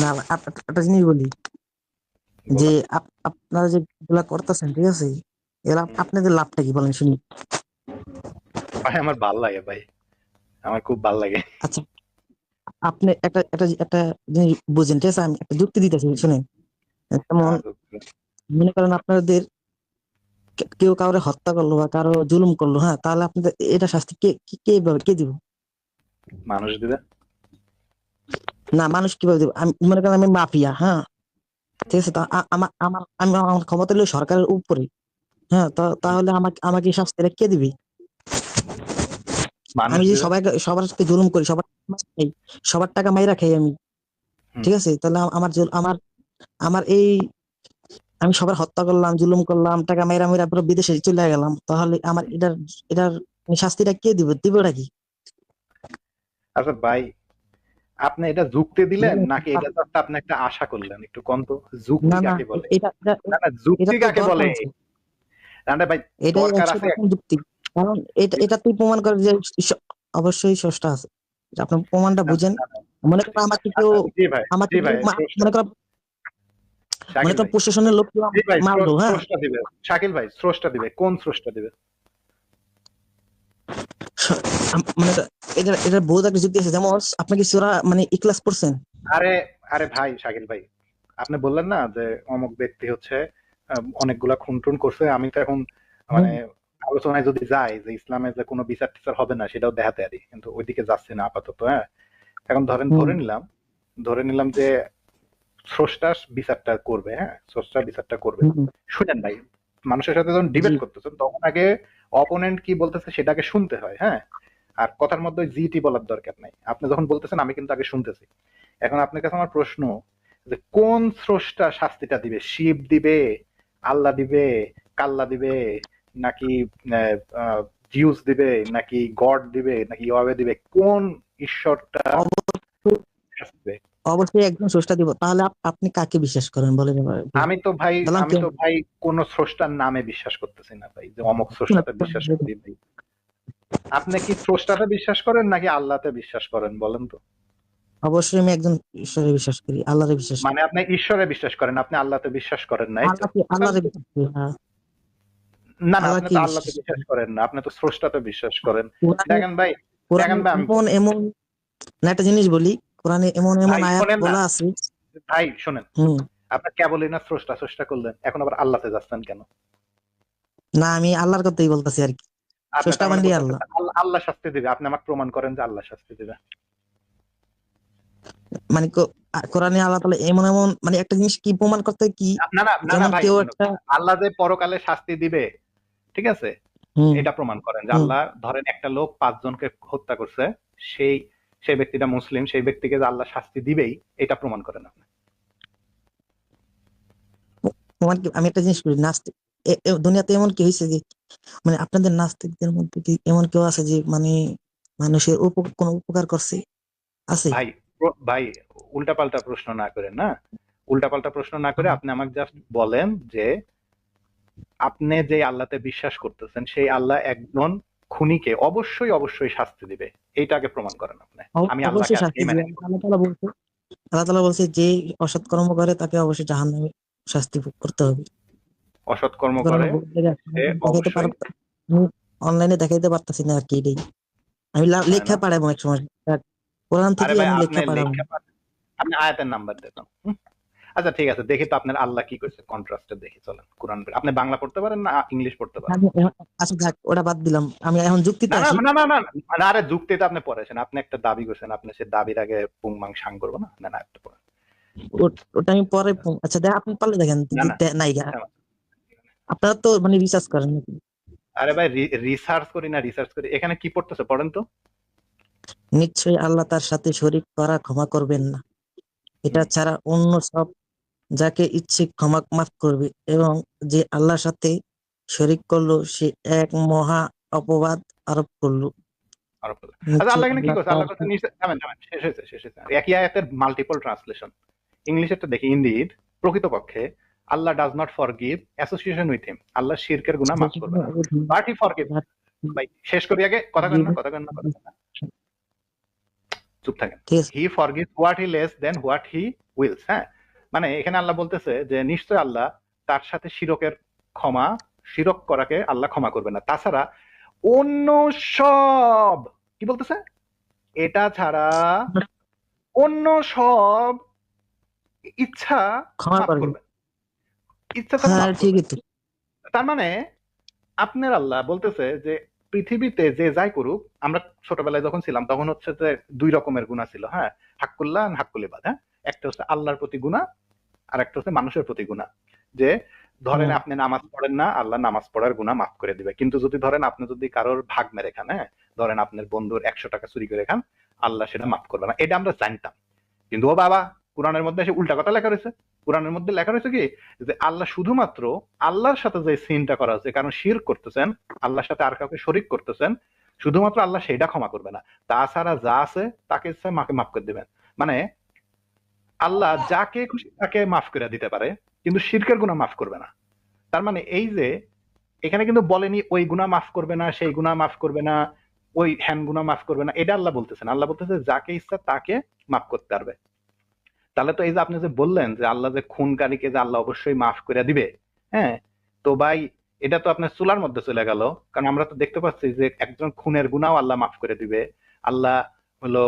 না, একটা জিনিস বলি যে বলেন। আপনারা যে এগুলা করতেছেন, ঠিক আছে, এরা হুম। আপনাদের লাভটা কি বলেন শুনি। ভাই আমার ভাল লাগে ভাই, আমার খুব ভাল লাগে। আচ্ছা, আপনি একটা একটা একটা জিনিস বুঝেন, ঠিক আছে, আমি একটা যুক্তি দিতেছি, শুনেন। যেমন হ্যাঁ, তো মনে করেন আপনাদের কেউ কাউরে হত্যা করলো বা কারো জুলুম করলো, হ্যাঁ, তাহলে আপনাদের এটা শাস্তি কে কে দিব? মানুষ দিবে। না, মানুষ কিভাবে দিব? আমি মনে করেন আমি মাফিয়া, হ্যাঁ, ঠিক আছে, তা আমার আমার আমি আমার ক্ষমতা হলো সরকারের উপরে, হ্যাঁ, হুম, তাহলে আমাকে আমাকে এই শাস্তিটা কে দিবে? মানুষ আমি যদি দিবে। সবার সাথে জুলুম করি, সবার টাকা মাইরা খাই আমি, হুম। ঠিক আছে, তাহলে আমার আমার এই আমি সবার হত্যা করলাম, জুলুম করলাম, টাকা মাইরা মাইরা পুরো বিদেশে চলে গেলাম, তাহলে আমার এটার শাস্তিটা কে দিবেটা কি? আচ্ছা ভাই, আপনি এটা যুক্তি দিলেন বলেন। নাকি এটা জাস্ট আপনি একটা আশা করলেন? একটু কোন তো, যুক্তি না না, কাকে বলে? এটা এটা না না, এটা যুক্তি তো কাকে দরকার বলে? আছে, না না ভাই, এটাই দরকার একশো আছে। পার্সেন্ট যুক্তি। কারণ এটা তুই প্রমাণ করে যে অবশ্যই স্রষ্টা আছে। আপনার প্রমাণটা না, বুঝেন। না, না। মনে করেন আমাকে কেউ আচ্ছা, জি ভাই, আমাকে জি কেউ ভাই, স্রষ্টা। মনে করেন শাকিল ভাই, প্রশাসনের লোক কেউ জি ভাই, মারলো, হ্যাঁ, স্রষ্টা দিবে। শাকিল ভাই, স্রষ্টা দিবে। কোন স্রষ্টা দিবে? মানে এটা বহুত একটা যুক্তি আছে। যেমন আপনি কি সূরা মানে ইখলাস পড়ছেন? আরে, আরে ভাই শাকিল ভাই, আপনি বললেন না যে অমুক ব্যক্তি হচ্ছে অনেকগুলা খুন টুন করছে। আমি তো এখন হুম মানে আলোচনায় যদি যাই যে ইসলামে যে কোনো বিচার টিচার হবে না, সেটাও দেখাতে পারি, কিন্তু ওইদিকে যাচ্ছি না আপাতত। হ্যাঁ, এখন হুম ধরে নিলাম যে স্রষ্টা বিচারটা করবে। হ্যাঁ, স্রষ্টা বিচারটা করবে। হুম, শুনেন ভাই, মানুষের সাথে যখন জি, ডিবেট করতেছেন তখন আগে অপোনেন্ট কি বলতেছে সেটাকে শুনতে হয়। হ্যাঁ, আর কথার মধ্যে জিটি বলার দরকার নাই। আপনি যখন বলতেছেন আমি কিন্তু আগে শুনতেছি। এখন আপনার কাছে আমার প্রশ্ন যে কোন স্রষ্টা শাস্তিটা দিবে? শিব দিবে, আল্লাহ দিবে, কাল্লা দিবে, নাকি জিউস দিবে, নাকি গড দিবে, নাকি ইয়াহওয়ে দিবে? কোন ঈশ্বরটা অবশ্যই শাস্তি দিবে? অবশ্যই একজন স্রষ্টা দিব। তাহলে আপনি কাকে বিশ্বাস করেন বলেন এবার একটু। আমি তো ভাই, বললাম আমি কি, তো ভাই কোন স্রষ্টার নামে বিশ্বাস করতেছি না ভাই, যে অমুক স্রষ্টাতে বিশ্বাস করি ভাই। আপনি কি স্রষ্টাতে বিশ্বাস করেন নাকি আল্লাহতে বিশ্বাস করেন বলেন তো? অবশ্যই আমি একজন ঈশ্বরে বিশ্বাস করি, আল্লাহরে বিশ্বাস করি। মানে আপনি ঈশ্বরে বিশ্বাস করেন, আপনি আল্লাহতে বিশ্বাস করেন নাই তো? তাহলে আল্লাহরে তো, বিশ্বাস করি, হ্যাঁ। না না, আপনি আল্লাহকে তো আল্লাহতে বিশ্বাস বিশ্বাস করি। করেন না, আপনি তো স্রষ্টাতে বিশ্বাস করেন। কোরআনে দেখেন ভাই, কোরআনে দেখেন ভাই, আমি এমন এমন না, একটা জিনিস বলি, কোরআনে এমন এমন ভাই আয়াত শোনেন না, বলা আছে। ভাই শোনেন, হুম আপনার কেবলই না স্রষ্টা স্রষ্টা করলেন, এখন আবার আল্লাহতে যাচ্ছেন কেন? না, আমি আল্লাহর কথাই বলতেছি আর কি। আপনি স্রষ্টা তার মানে মানলি বলতেছেন আল্লাহ। আল্লাহ, আল্লাহ শাস্তি দিবে, আপনি আমাকে প্রমাণ করেন যে আল্লাহ শাস্তি দিবে। মানে কোরআনে আল্লাহ তাআলা এমন এমন মানে একটা জিনিস কি প্রমাণ করতে কি, না না না না যেমন ভাই, কেউ শুনুন, একটা আল্লাহ যে পরকালে শাস্তি দিবে, ঠিক আছে, হুম এটা প্রমাণ করেন যে হুম আল্লাহ, ধরেন একটা লোক 5 জনকে হত্যা করছে, সেই সেই ব্যক্তিটা মুসলিম, সেই ব্যক্তিকে যে আল্লাহ শাস্তি দিবেই, এটা প্রমাণ করেন আপনি। প্রমাণ কি, আমি একটা জিনিস করি, নাস্তিক দুনিয়াতে এমন কি হয়েছে যে মানে আপনাদের নাস্তিকদের মধ্যে কি এমন কেউ আছে যে মানে মানুষের কোনো উপকার করছে? আছে? ভাই, ভাই, উল্টাপাল্টা প্রশ্ন না করেন না, উল্টাপাল্টা প্রশ্ন না করে আপনি আমাকে জাস্ট বলেন যে আপনি যে আল্লাহতে বিশ্বাস করতেছেন সেই আল্লাহ একজন খুনিকে অবশ্যই অবশ্যই শাস্তি দিবে, এইটাকে প্রমাণ করেন আপনি। আমি আল্লাহকে অবশ্যই শাস্তি আজকেই দিবে। মেনে নিব। আল্লাহ তাআলা বলছে যে অসৎ কর্ম করে তাকে অবশ্যই জাহান্নামে শাস্তি ভোগ করতে হবে। অসৎ কর্ম কারণ করে বহুত জায়গায় সে দেখাইতে অবশ্যই, পারব, অনলাইনে দেখাইতে পারতাছি না আর কি এটাই। আমি তাই লেখা না? পাঠাবো এক সময়, কোরআন আরে থেকে ভাই, আমি আপনি লেখা পাঠাবো। লেখা পান, আপনি আয়াতের নাম্বার দেন। আচ্ছা ঠিক আছে, দেখি তো আপনার আল্লাহ কি করছে, কন্ট্রাস্টে দেখি, চলেন কোরআন আপনি বাংলা পড়তে পারেন না ইংলিশ পড়তে পারেন? আচ্ছা যাক, ওটা বাদ দিলাম, আমি এখন যুক্তিতে না না আসি। না না না না, আরে যুক্তিতে আপনি পড়েছেন, আপনি একটা দাবি করছেন, আপনি সে দাবির আগে পুংমাং সাং করবো না, না না, একটা পড়েন। ওটা আমি পরে আচ্ছা দেখ, আপনি পারলে দেখেন না না, নাই গা। আপনারা তো মানে রিসার্চ করেন নাকি? আরে ভাই, রিসার্চ করি না, রিসার্চ করি, এখানে কি পড়তেছে পড়েন তো। নিশ্চয়ই আল্লাহ তার সাথে শরীক করা ক্ষমা করবেন না, এটা হুম। ছাড়া অন্য সব যাকে ইচ্ছে ক্ষমা মাফ করবে, এবং যে আল্লাহর সাথে শরীক করলো সে এক মহা অপবাদ আরোপ করলো। আরো বলে। আচ্ছা, নিশ্চয়ই আল্লাহ এখানে কি আল্লাহ করছে? তার আল্লাহ কথা নিচে থামেন থামেন, শেষ হয়েছে শেষ হয়েছে। একই আয়াতের মাল্টিপল ট্রান্সলেশন। ইংলিশেরটা দেখি, ইনডিড, প্রকৃতপক্ষে আল্লাহ does not forgive association with him, আল্লাহ শিরকের গুনাহ মাফ করবে না, বাট হি ফরগিভ। ভাই শেষ করি আগে, কথা কেন না, কথা কেন না, কথা কেন না, চুপ থাকেন। ঠিক আছে। He forgive what he less then what he wills, হ্যাঁ। মানে এখানে আল্লাহ বলতেছে যে নিশ্চয় আল্লাহ তার সাথে শিরক করাকে আল্লাহ ক্ষমা করবে না, তাছাড়া অন্য সব, কি বলতেছে, এটা ছাড়া অন্য সব ইচ্ছা ক্ষমা মাফ করবেন। করবেন, ইচ্ছা ছাড়া হ্যাঁ মাফ করবেন। ঠিকই তো। তার মানে আপনার আল্লাহ বলতেছে যে পৃথিবীতে যে যাই করুক, আমরা ছোটবেলায় যখন ছিলাম তখন হচ্ছে যে দুই রকমের গুনাহ ছিল, হ্যাঁ, হাক্কুল্লাহ আর হাক্কুল ইবাদ, হ্যাঁ। একটা হচ্ছে আল্লাহর প্রতি গুনাহ, আর একটা হচ্ছে মানুষের প্রতি গুনাহ। যে ধরেন হ্যাঁ আপনি নামাজ পড়েন না, আল্লাহ নামাজ পড়ার গুনাহ মাফ করে দিবে, কিন্তু যদি ধরেন আপনি যদি কারোর ভাগ মেরে খান, হ্যাঁ, ধরেন আপনার বন্ধুর 100 টাকা চুরি করে খান, আল্লাহ সেটা মাফ করবে না। এটা আমরা জানতাম, কিন্তু ও বাবা, কোরআনের মধ্যে এসে উল্টা কথা লেখা রয়েছে। কোরআনের মধ্যে লেখা রয়েছে কি, যে আল্লাহ শুধুমাত্র আল্লাহর সাথে যে সিনটা করা হচ্ছে, কারণ শিরক করতেছেন, আল্লাহর সাথে আর কাউকে শরিক করতেছেন, শুধুমাত্র আল্লাহ সেটা ক্ষমা করবে না, তাছাড়া যা আছে তাকে ইচ্ছা মাকে মাফ করে দিবেন। মানে আল্লাহ যাকে খুশি তাকে মাফ করে দিতে পারে, কিন্তু শিরকের গুনাহ মাফ করবে না। তার মানে এই যে এখানে কিন্তু বলেনি ওই গুনাহ মাফ করবে না, সেই গুনাহ মাফ করবে না, ওই হ্যান গুনাহ মাফ করবে না, এটা আল্লাহ বলতেছেন। আল্লাহ বলতেছে যাকে ইচ্ছা তাকে মাফ করতে পারবে। তাহলে তো এই যে আপনি যে বললেন যে আল্লাহ যে খুনকারীকে যে আল্লাহ অবশ্যই মাফ করে দিবে, হ্যাঁ, তো ভাই এটা তো আপনার চুলার মধ্যে চলে গেল। কারণ আমরা তো দেখতে পাচ্ছি যে একজন খুনের গুনাও আল্লাহ মাফ করে দিবে, আল্লাহ হলো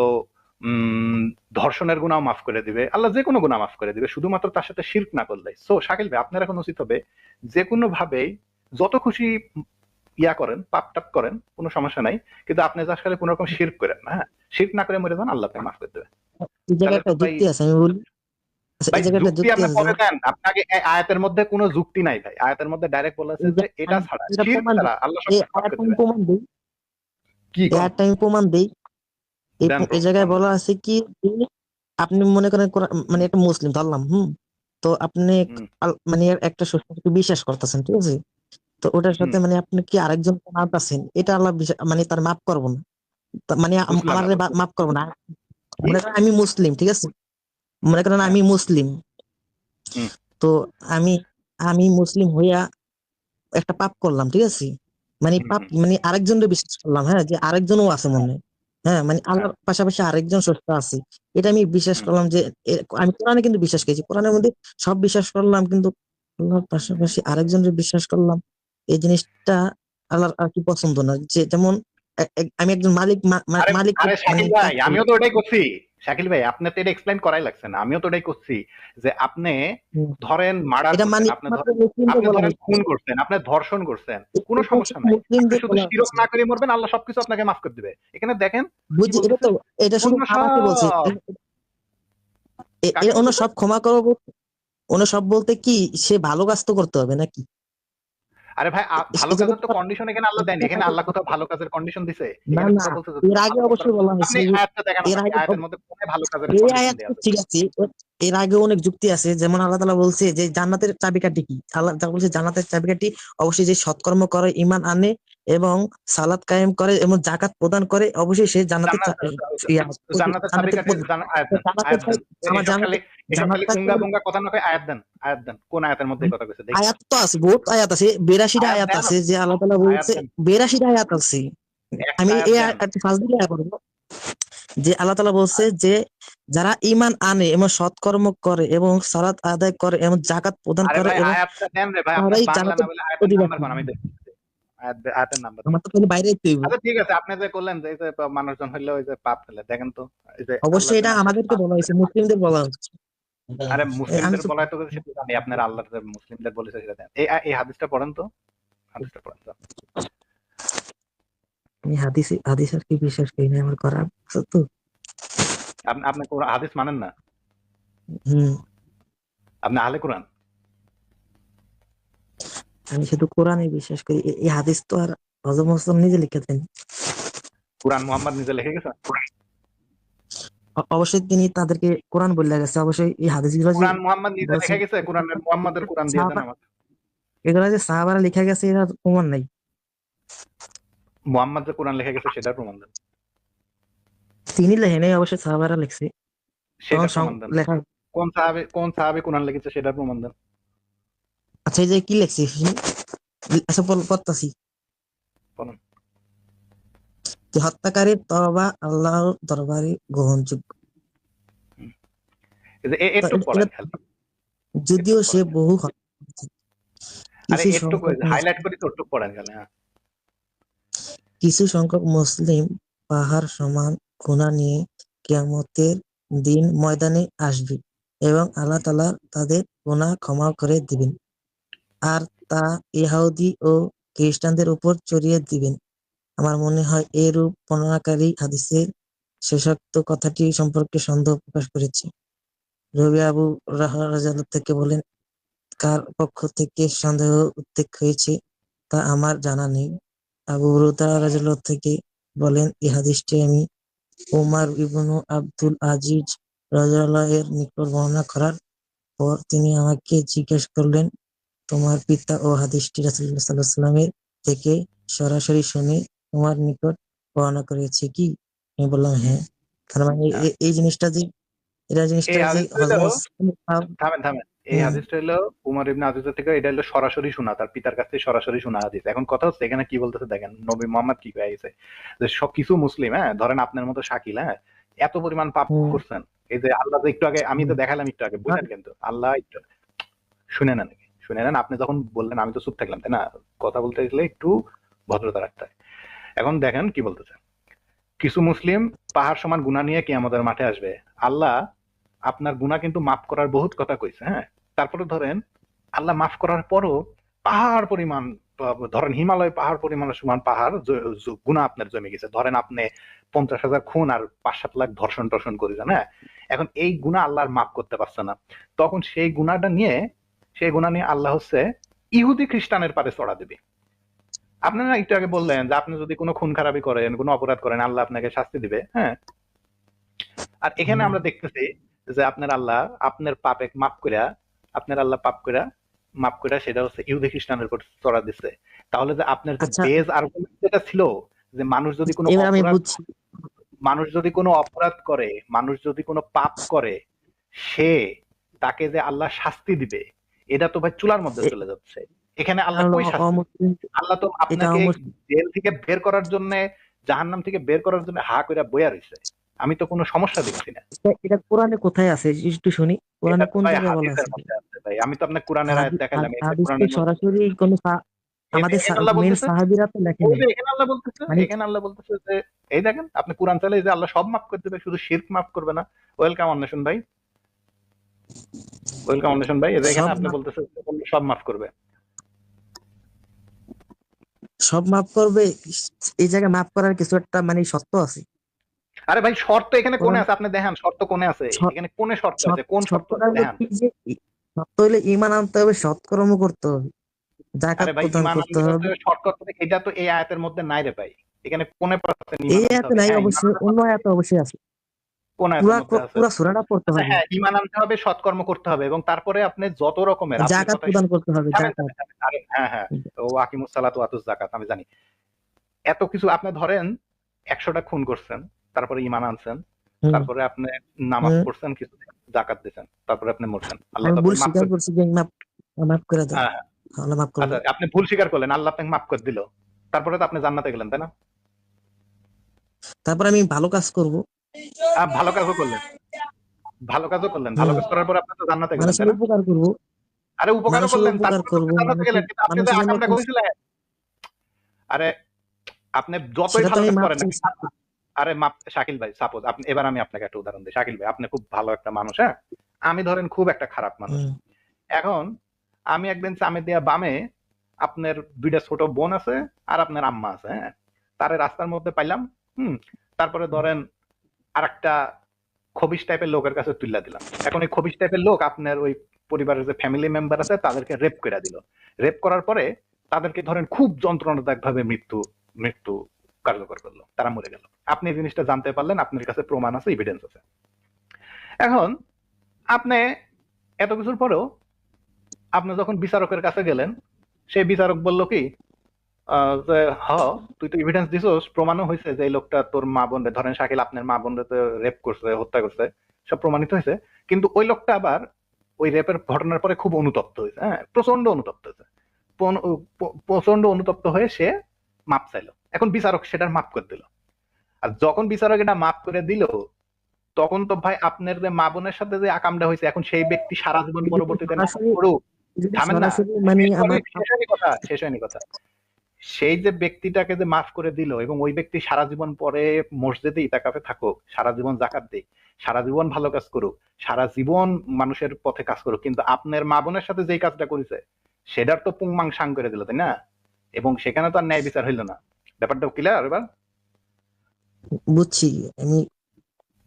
উম ধর্ষণের গুনাও মাফ করে দিবে, আল্লাহ যে কোনো গুনাহ মাফ করে দিবে, শুধুমাত্র তার সাথে শিরক না করলে। সো শাকিল ভাই, আপনার এখন উচিত হবে যে কোনো ভাবেই যত খুশি ইয়া করেন, পাপ টাপ করেন, কোনো সমস্যা নাই, কিন্তু আপনি যা আসলে কোনো রকম শিরক করেন না, হ্যাঁ, শিরক না করে মরে যান, আল্লাহ আপনাকে মাফ করে দেবে। এই তাহলে জায়গায় তো একটা ভাই, যুক্তি আছে, আমি বলি। আচ্ছা, ভাই এই জায়গায় একটা যুক্তি যুক্তি আপনি আছে, পরে যেমন দেন, আপনাকে এই আয়াতের মধ্যে কোনো যুক্তি নাই ভাই। আয়াতের মধ্যে ডাইরেক্ট বলা আছে এই যে যে এটা আমি ছাড়া, এটা শিরক প্রমাণ দিই, ছাড়া আল্লাহ এই সবকিছু মাফ আয়াতটা করে আমি দেবে। প্রমাণ দিই, কি এই কোন, আয়াতটা আমি প্রমাণ দিই। দেন এই জায়গায় প্রমাণ দেন। বলা আছে কি, যে আপনি মনে করেন মানে একটা মুসলিম ধরলাম, তো আপনি হুম মানে একটা সত্যকে বিশ্বাস করতেছেন, ঠিক আছে। তো ওটার হুম, সাথে মানে আপনি কি আরেকজন মানতেছেন, এটা আল্লাহ মানে তার মাফ করবো না। মানে বুঝলাম আমার না, বুঝলাম মাফ করবো না। কি। মনে করেন আমি মুসলিম, ঠিক আছে, মনে করেন হ্যাঁ, আমি মুসলিম। হুম তো আমি আমি মুসলিম হইয়া একটা পাপ করলাম, ঠিক আছে। মানে হুম পাপ হুম, মানে আরেকজনকে বিশ্বাস করলাম, হ্যাঁ, যে আরেকজনও আছে হ্যাঁ মনে হয়। হ্যাঁ, মানে হ্যাঁ, আল্লাহর পাশাপাশি আরেকজন স্রষ্টা আছে, এটা আমি বিশ্বাস হুম। করলাম যে আমি কোরআনে কিন্তু বিশ্বাস করেছি, কোরআনের মধ্যে সব বিশ্বাস করলাম, কিন্তু আল্লাহর পাশাপাশি আরেকজনকে বিশ্বাস করলাম, এই জিনিসটা আল্লাহর আর কি পছন্দ না। যে যেমন আমি একজন মালিক আরে মালিক আরে মানে শাকিল কাজ ভাই, করি। আমিও তো ওটাই করছি। শাকিল ভাই, আপনি তো এটা এক্সপ্লেইন করাই লাগছে না, আমিও তো ওটাই করছি। যে আপনি হুম, ধরেন মার্ডার এটা করছেন, মানে আপনি মাত্র ধরেন, মুসলিমদের আপনি বলা ধরেন হচ্ছে, খুন করছেন, আপনি ধর্ষণ করছেন, কোনো এটা সমস্যা শুধু নাই। আপনি মুসলিমদের শুধু বলা শিরক হচ্ছে। না করে মরবেন, আল্লাহ সবকিছু আপনাকে মাফ করে দিবে। এখানে দেখেন কি বুঝি, এটা বলতেছে, তো এটা শুধু অন্য আমাকে বলছে, সব, কাকে অন্য বলতেছে। সব ক্ষমা করো অন্য সব বলতে কি, সে ভালো কাজ তো করতে হবে নাকি? আরে ভাই, ভালো এই কাজের জায়গায় তো কন্ডিশন এখানে আল্লাহ দেয়নি। এখানে আল্লাহ কোথাও ভালো কাজের কন্ডিশন দিছে? না এখানে না, কোথাও বলছে যে এর তুমি আগে ভালো কাজ করো। অবশ্যই বলা আপনি হয়েছে যে আয়াতটা দেখান এর আমাকে, আগে আয়াতের মধ্যে কোথায় ভালো কাজের এই কন্ডিশন আয়াত দেওয়া তো আছে? ঠিক আছে, এর আগে অনেক যুক্তি আছে, যেমন আল্লাহ তাআলা বলছে যে জান্নাতের চাবিকাঠি কি, আল্লাহ যা বলছে জান্নাতের চাবিকাঠি অবশ্যই যে সৎকর্ম করে, ঈমান আনে এবং সালাত কায়েম করে এবং যাকাত প্রদান করে, অবশ্যই সে জান্নাতের জান্নাত, জান্নাতের জান্নাতের চাবিকাঠি, আয়াত দেন, জান্নাতের আয়াত দেন। আমার এসব খালি, জান্নাতের এসব খালি জান্নাতটা উঙ্গা বুঙ্গা কথা না কয়, আয়াত দেন, আয়াত দেন। কোন আয়াতের মধ্যে এই কথা কইছে দেখি। আয়াত তো আছে, বহুত আয়াত আছে, 82টা আয়াত আয়াত দেন, আছে, যে আল্লাহ তাআলা আয়াত বলছে দেন, 82টা আয়াত আছে। একটা আমি আয়াত এই দেন। একটা ফার্স্ট দিকে আয়া করবো, যে আল্লাহ তাআলা বলছে যে যারা ঈমান আনে এবং সৎকর্ম করে এবং সালাত আদায় করে এবং যাকাত প্রদান আরে করে ভাই এবং আয়াতটা দেন রে ভাই, আপনার তারাই বাংলা না জান্নাতের বলে আয়াতের নাম্বার অধিবাসী। কোন আমি দেখতেছি। আয়াতের নাম্বার দেন। আমার তো তাহলে বাইরে হইতে হইব। আচ্ছা ঠিক আছে, আপনি যে করলেন যে এই যে মানুষজন হইলে ওই যে পাপ ফেলে, দেখেন তো এই যে আল্লাহ অবশ্যই যে এটা মানুষের আমাদেরকে পাপ বলা ফেলে। হয়েছে, মুসলিমদের বলা হচ্ছে। আরে আমি মুসলিমদের তো বলায় তো সেটা জানি, আপনার আল্লাহ যে মুসলিমদের বলেছে সেটা দেন। এই হাদিসটা পড়েন তো, হাদিসটা পড়েন তো। আমি হাদিস আর কি বিশ্বাস করি না, আমার করা আছে তো। আপনি আপনি হাদিস মানেন না? হম, আপনি আহলে কোরআন? আমি শুধু কোরআনে বিশ্বাস করি, এই হাদিস তো আর হযরত মুহাম্মদ নিজে লিখেছেন। কোরআন মুহাম্মদ নিজে লিখে গেছে? অবশ্যই তিনি তাদেরকে কোরআন বলে গেছে, অবশ্যই এই হাদিসগুলো যে কোরআন মুহাম্মদ নিজে বলছে, লিখে গেছে? কোরআনের মুহাম্মাদের কোরআন দিয়ে দেন সাহাবা, আমার। এগুলো যে সাহাবারা লিখা গেছে, এটা প্রমাণ নাই। মুহাম্মদ যে কোরআন লিখে গেছে সেটার প্রমাণ দেন, তিনি লেখেন নাই, অবশ্যই সাহাবারা লিখছে, তখন সেটার প্রমাণ দেন। লেখা। কোন সাহাবী কোরআন লিখেছে সেটার প্রমাণ দেন। আচ্ছা, এই যে কি লেখছি, আচ্ছা পড়তাছি, বলুন। যে হত্যাকারীর তওবা আল্লাহর দরবারে গ্রহণযোগ্য। তা এটুক এটা পড়েন খালি, যদিও এটুক সে পড়েন। বহু আরে কিছু এটুক সংখ্যক হাইলাইট করি তো, ওটুক পড়েন খালি। হ্যাঁ, কিছু সংখ্যক মুসলিম পাহাড় সমান গুনাহ নিয়ে কিয়ামতের দিন ময়দানে আসবে এবং আল্লাহ তাআলা তাদের গুনাহ ক্ষমা করে দিবেন আর তা ইহুদি ও খ্রিস্টানদের উপর ছড়িয়ে দিবেন। আমার মনে হয় এরূপ বর্ণনাকারী হাদিসের শেষোক্ত কথাটি সম্পর্কে সন্দেহ প্রকাশ করেছে। রবি আবু রাদিয়াল্লাহু থেকে বলেন, কার পক্ষ থেকে সন্দেহ উদ্রেক হয়েছে তা আমার জানা নেই। আবু হুরায়রা রাদিয়াল্লাহু থেকে বলেন, এই হাদীসটি আমি উমর ইবনে আব্দুল আজিজ রাদিয়াল্লাহু এর নিকট বর্ণনা করার পর তিনি আমাকে জিজ্ঞেস করলেন, তোমার পিতা ও হাদীসটি রাসূলুল্লাহ সাল্লাল্লাহু আলাইহি ওয়াসাল্লামের থেকে সরাসরি শুনে তোমার নিকট বর্ণনা করেছে কি? আমি বললাম, হ্যাঁ। তার মানে হ্যাঁ। এই জিনিসটা যে এই হাদিসটা হলো, হযরত থামেন থামেন, এই হুম, হাদিসটা হলো উমর ইবনে আজিজের থেকে, এটা হলো সরাসরি শোনা, তার পিতার কাছ থেকে সরাসরি শোনা হাদিস। এখন কথা হচ্ছে এখানে কি বলতেছে দেখেন, নবী মোহাম্মদ কি কয়ে গেছে, যে সব কিছু মুসলিম, হ্যাঁ ধরেন আপনার মতো শাকিল, হ্যাঁ এত পরিমাণ পাপ হুম, করছেন, এই যে আল্লাহ যে একটু আগে আমি হুম। তো দেখালাম একটু আগে, বুঝলেন, কিন্তু আল্লাহ একটু শুনে নেন, শুনে নেন। আপনি যখন বললেন আমি তো চুপ থাকলাম, তাই না? কথা বলতে গেলে একটু ভদ্রতা রাখতে হয়। এখন দেখেন কি বলতেছে, কিছু মুসলিম পাহাড় সমান গুনাহ নিয়ে কিয়ামতের মাঠে আসবে। আল্লাহ আপনার গুনাহ কিন্তু মাফ করার বহুত কথা কইছে, হ্যাঁ। তারপরে ধরেন আল্লাহ মাফ করার পরও পাহাড় পরিমাণ, ধরেন হিমালয় পাহাড় পরিমাণ সমান পাহাড় গুনাহ আপনার জমে গেছে। ধরেন আপনি 50,000 খুন আর 5-7 লাখ ধর্ষণ টর্ষণ করেছেন, হ্যাঁ। এখন এই গুনাহ আল্লাহর মাফ করতে পারছে না, তখন সেই গুনাহটা নিয়ে, সেই গুনাহ নিয়ে আল্লাহ হচ্ছে ইহুদি খ্রিস্টানের পারে চড়া দিবে। আপনারা একটু আগে বললেন যে আপনি যদি কোনো খুন খারাপি করেন, কোনো অপরাধ করেন, আল্লাহ আপনাকে শাস্তি দিবে, হ্যাঁ। আর এখানে হুম। আমরা দেখতেছি যে আপনার আল্লাহ আপনার পাপে মাফ কইরা, আপনার আল্লাহ পাপ কইরা মাফ কইরা সেটা হচ্ছে ইহুদি খ্রিস্টানের উপর চড়া দিচ্ছে। তাহলে যে আপনার যে আচ্ছা, বেজ আর্গুমেন্ট যেটা ছিল, যে এবার আমি বুঝছি। মানুষ যদি কোনো অপরাধ করে, মানুষ যদি কোনো পাপ করে, সে, তাকে যে আল্লাহ শাস্তি দিবে, এটা তো ভাই চুলার মধ্যে এ- চলে যাচ্ছে। এখানে এটা আল্লাহ হলো কই শাস্তি দিবে? অমুসলিম, আল্লাহ তো এটা আপনাকে অমুসলিম। জেল থেকে বের করার জন্য, জাহান্নাম থেকে বের করার জন্য হা কইরা বইয়া রইছে। আমি তো কোনো সমস্যা দেখছি না। এটা কোরআনে কোথায় আছে একটু শুনি, এটা কোরআনে তো কোন ভাই জায়গায় বলা হাদিসের আছে? মধ্যে আছে ভাই। আমি তো আপনাকে কোরআনের আয়াত দেখাইলাম, এই যে হাদিস কি কোরআনের মধ্যে সরাসরি কোন আমাদের এখানে আল্লাহ মেন বলতেছে, সাহাবীরা তো লেখে ওই নাই যে এখানে আল্লাহ বলতেছে, মানে। এখানে আল্লাহ বলতেছে যে এই দেখেন আপনি কোরআন চাইলে এই যে আল্লাহ সব মাফ করে দেবে, শুধু শিরক মাফ করবে না। ওয়েলকাম অন্বেষণ ভাই, ওয়েলকাম অন্বেষণ ভাই, এই যে এখানে সব আপনি মাফ, বলতেছে সব মাফ করবে। সব মাফ করবে। এই জায়গায় মাফ করার কিছু একটা মানে সত্য আছে। আরে ভাই শর্ত এখানে কোনে কোরআন আছে, আপনি দেখেন শর্ত কোনে আছে, এখানে কোনে শর্ত আছে, কোন শর্ত সত্যটা আছে হলো দেখেন। কি যে সত্য হলে ঈমান আনতে হবে, সৎকর্ম করতে হবে, আরে যাকাত ভাই প্রদান ইমান করতে আনতে হবে। হবে, শর্টকাট করে, এটা তো এই আয়াতের মধ্যে নাই রে ভাই। এখানে কোনে পাচ্ছেন এই ইমান আনতে আয়াতে হবে? নাই, হ্যাঁ ইমান অবশ্যই আনার অন্য কথা নাই। আয়াতে অবশ্যই আছে। কোন আয়াতের পুরা মধ্যে আছে? পুরা সূরাটা পড়তে আচ্ছা হবে। হ্যাঁ, ঈমান আনতে হবে, সৎকর্ম করতে হবে, এবং তারপরে আপনি যত রকমের আপনার যাকাত কথাই প্রদান শুনি। করতে হবে, থামেন, যাকাত। থামেন, থামেন। আরে হ্যাঁ, হ্যাঁ। ও আকিমুস সালাত ওয়া আতুজ যাকাত, আমি জানি। এত কিছু আপনি ধরেন 100টা খুন করছেন, তারপরে ঈমান আনছেন, হুম, তারপরে আপনি নামাজ হুম। পড়ছেন, কিছু যাকাত দিছেন, তারপরে আপনি মরছেন। আল্লাহ আমি তো ভুল আপনাকে মাফ স্বীকার করে দিল। করছি যে মাফ, মাফ করে দাও, হ্যাঁ, হ্যাঁ। আল্লাহ মাফ করবে। আচ্ছা আপনি ভুল স্বীকার করলেন, আল্লাহ আপনাকে মাফ করে দিল। তারপরে তো আপনি জান্নাতে গেলেন, তাই না? তারপর আমি ভালো কাজ করব। ভালো কাজও করলেন, ভালো কাজও করলেন, ভালো হুম, কাজ করার পরে আপনি তো জান্নাতে গেলেন, মানুষের তাই না? উপকার করব, আরে উপকারও মানুষের করলেন, উপকার তারপরে তো করব, আপনি জান্নাতে মানুষের গেলেন, কিন্তু আপনি যে মানুষের জন্য আকামটা করেছিলেন, আরে আপনি যতই সেটা তো ভালো আমি কাজ মাপ করেন না চাইছি। কিন্তু, আরে মাপ, শাকিল ভাই সাপোজ আপনি, এবার আমি আপনাকে একটা উদাহরণ দিই। শাকিল ভাই আপনি খুব ভালো একটা মানুষ, হ্যাঁ। আমি ধরেন খুব একটা খারাপ মানুষ। হুম, এখন আমি একদিন চামে দিয়া বামে আপনার 2টা ছোট বোন আছে আর আপনার আম্মা আছে, হ্যাঁ। তারে রাস্তার মধ্যে পাইলাম, হুম। তারপরে ধরেন আরেকটা খবিশ টাইপের লোকের কাছে তুইলা দিলাম। এখন এই খবিশ টাইপের লোক আপনার ওই পরিবারের যে ফ্যামিলি মেম্বার আছে তাদেরকে রেপ করে দিল। রেপ করার পরে তাদেরকে ধরেন খুব যন্ত্রণাদায়ক ভাবে মৃত্যু মৃত্যু কার্যকর করলো, তারা মরে গেল। আপনি এই জিনিসটা জানতে পারলেন, আপনার কাছে প্রমাণ আছে, এভিডেন্স আছে। এখন আপনি এত কিছুর পরেও আপনি যখন বিচারকের কাছে গেলেন, সেই বিচারক বলল কি, যে হ, তুই তো এভিডেন্স দিছস, প্রমাণও হয়েছে যে এই লোকটা তোর মা বোনরে, ধরেন শাকিল আপনার মা বোনরে তো রেপ করছে, হত্যা করছে, সব প্রমাণিত হয়েছে। কিন্তু ওই লোকটা আবার ওই রেপের ঘটনার পরে খুব অনুতপ্ত হয়েছে, হ্যাঁ প্রচন্ড অনুতপ্ত হয়েছে। প্রচন্ড অনুতপ্ত হয়ে সে মাপ চাইলো। এখন বিচারক সেটার মাপ করে দিল। আর যখন বিচারক এটা মাপ করে দিল, তখন তো ভাই আপনার যে মা বোনের সাথে যে আকামটা হয়েছে, এখন সেই ব্যক্তি সারা জীবন যদি পরবর্তীতে নামাজ সরাসরি পড়ুক, যদি থামেন না, সরাসরি মানে আমার শেষ হয়নি কথা। সেই যে ব্যক্তিটাকে যে মাফ করে দিল এবং ওই ব্যক্তি সারা জীবন পরে মসজিদে ইতাকাফে থাকুক, সারা জীবন জাকাত দিক, সারা জীবন ভালো কাজ করুক, সারা জীবন মানুষের পথে কাজ করুক, কিন্তু আপনার মা বোনের সাথে যেই কাজটা করেছে সেটার তো পুংমাং সাং করে দিল, তাই না? এবং সেখানে তো আর ন্যায় বিচার হইল না। ব্যাপারটা ক্লিয়ার এবার? বুঝছি, আমি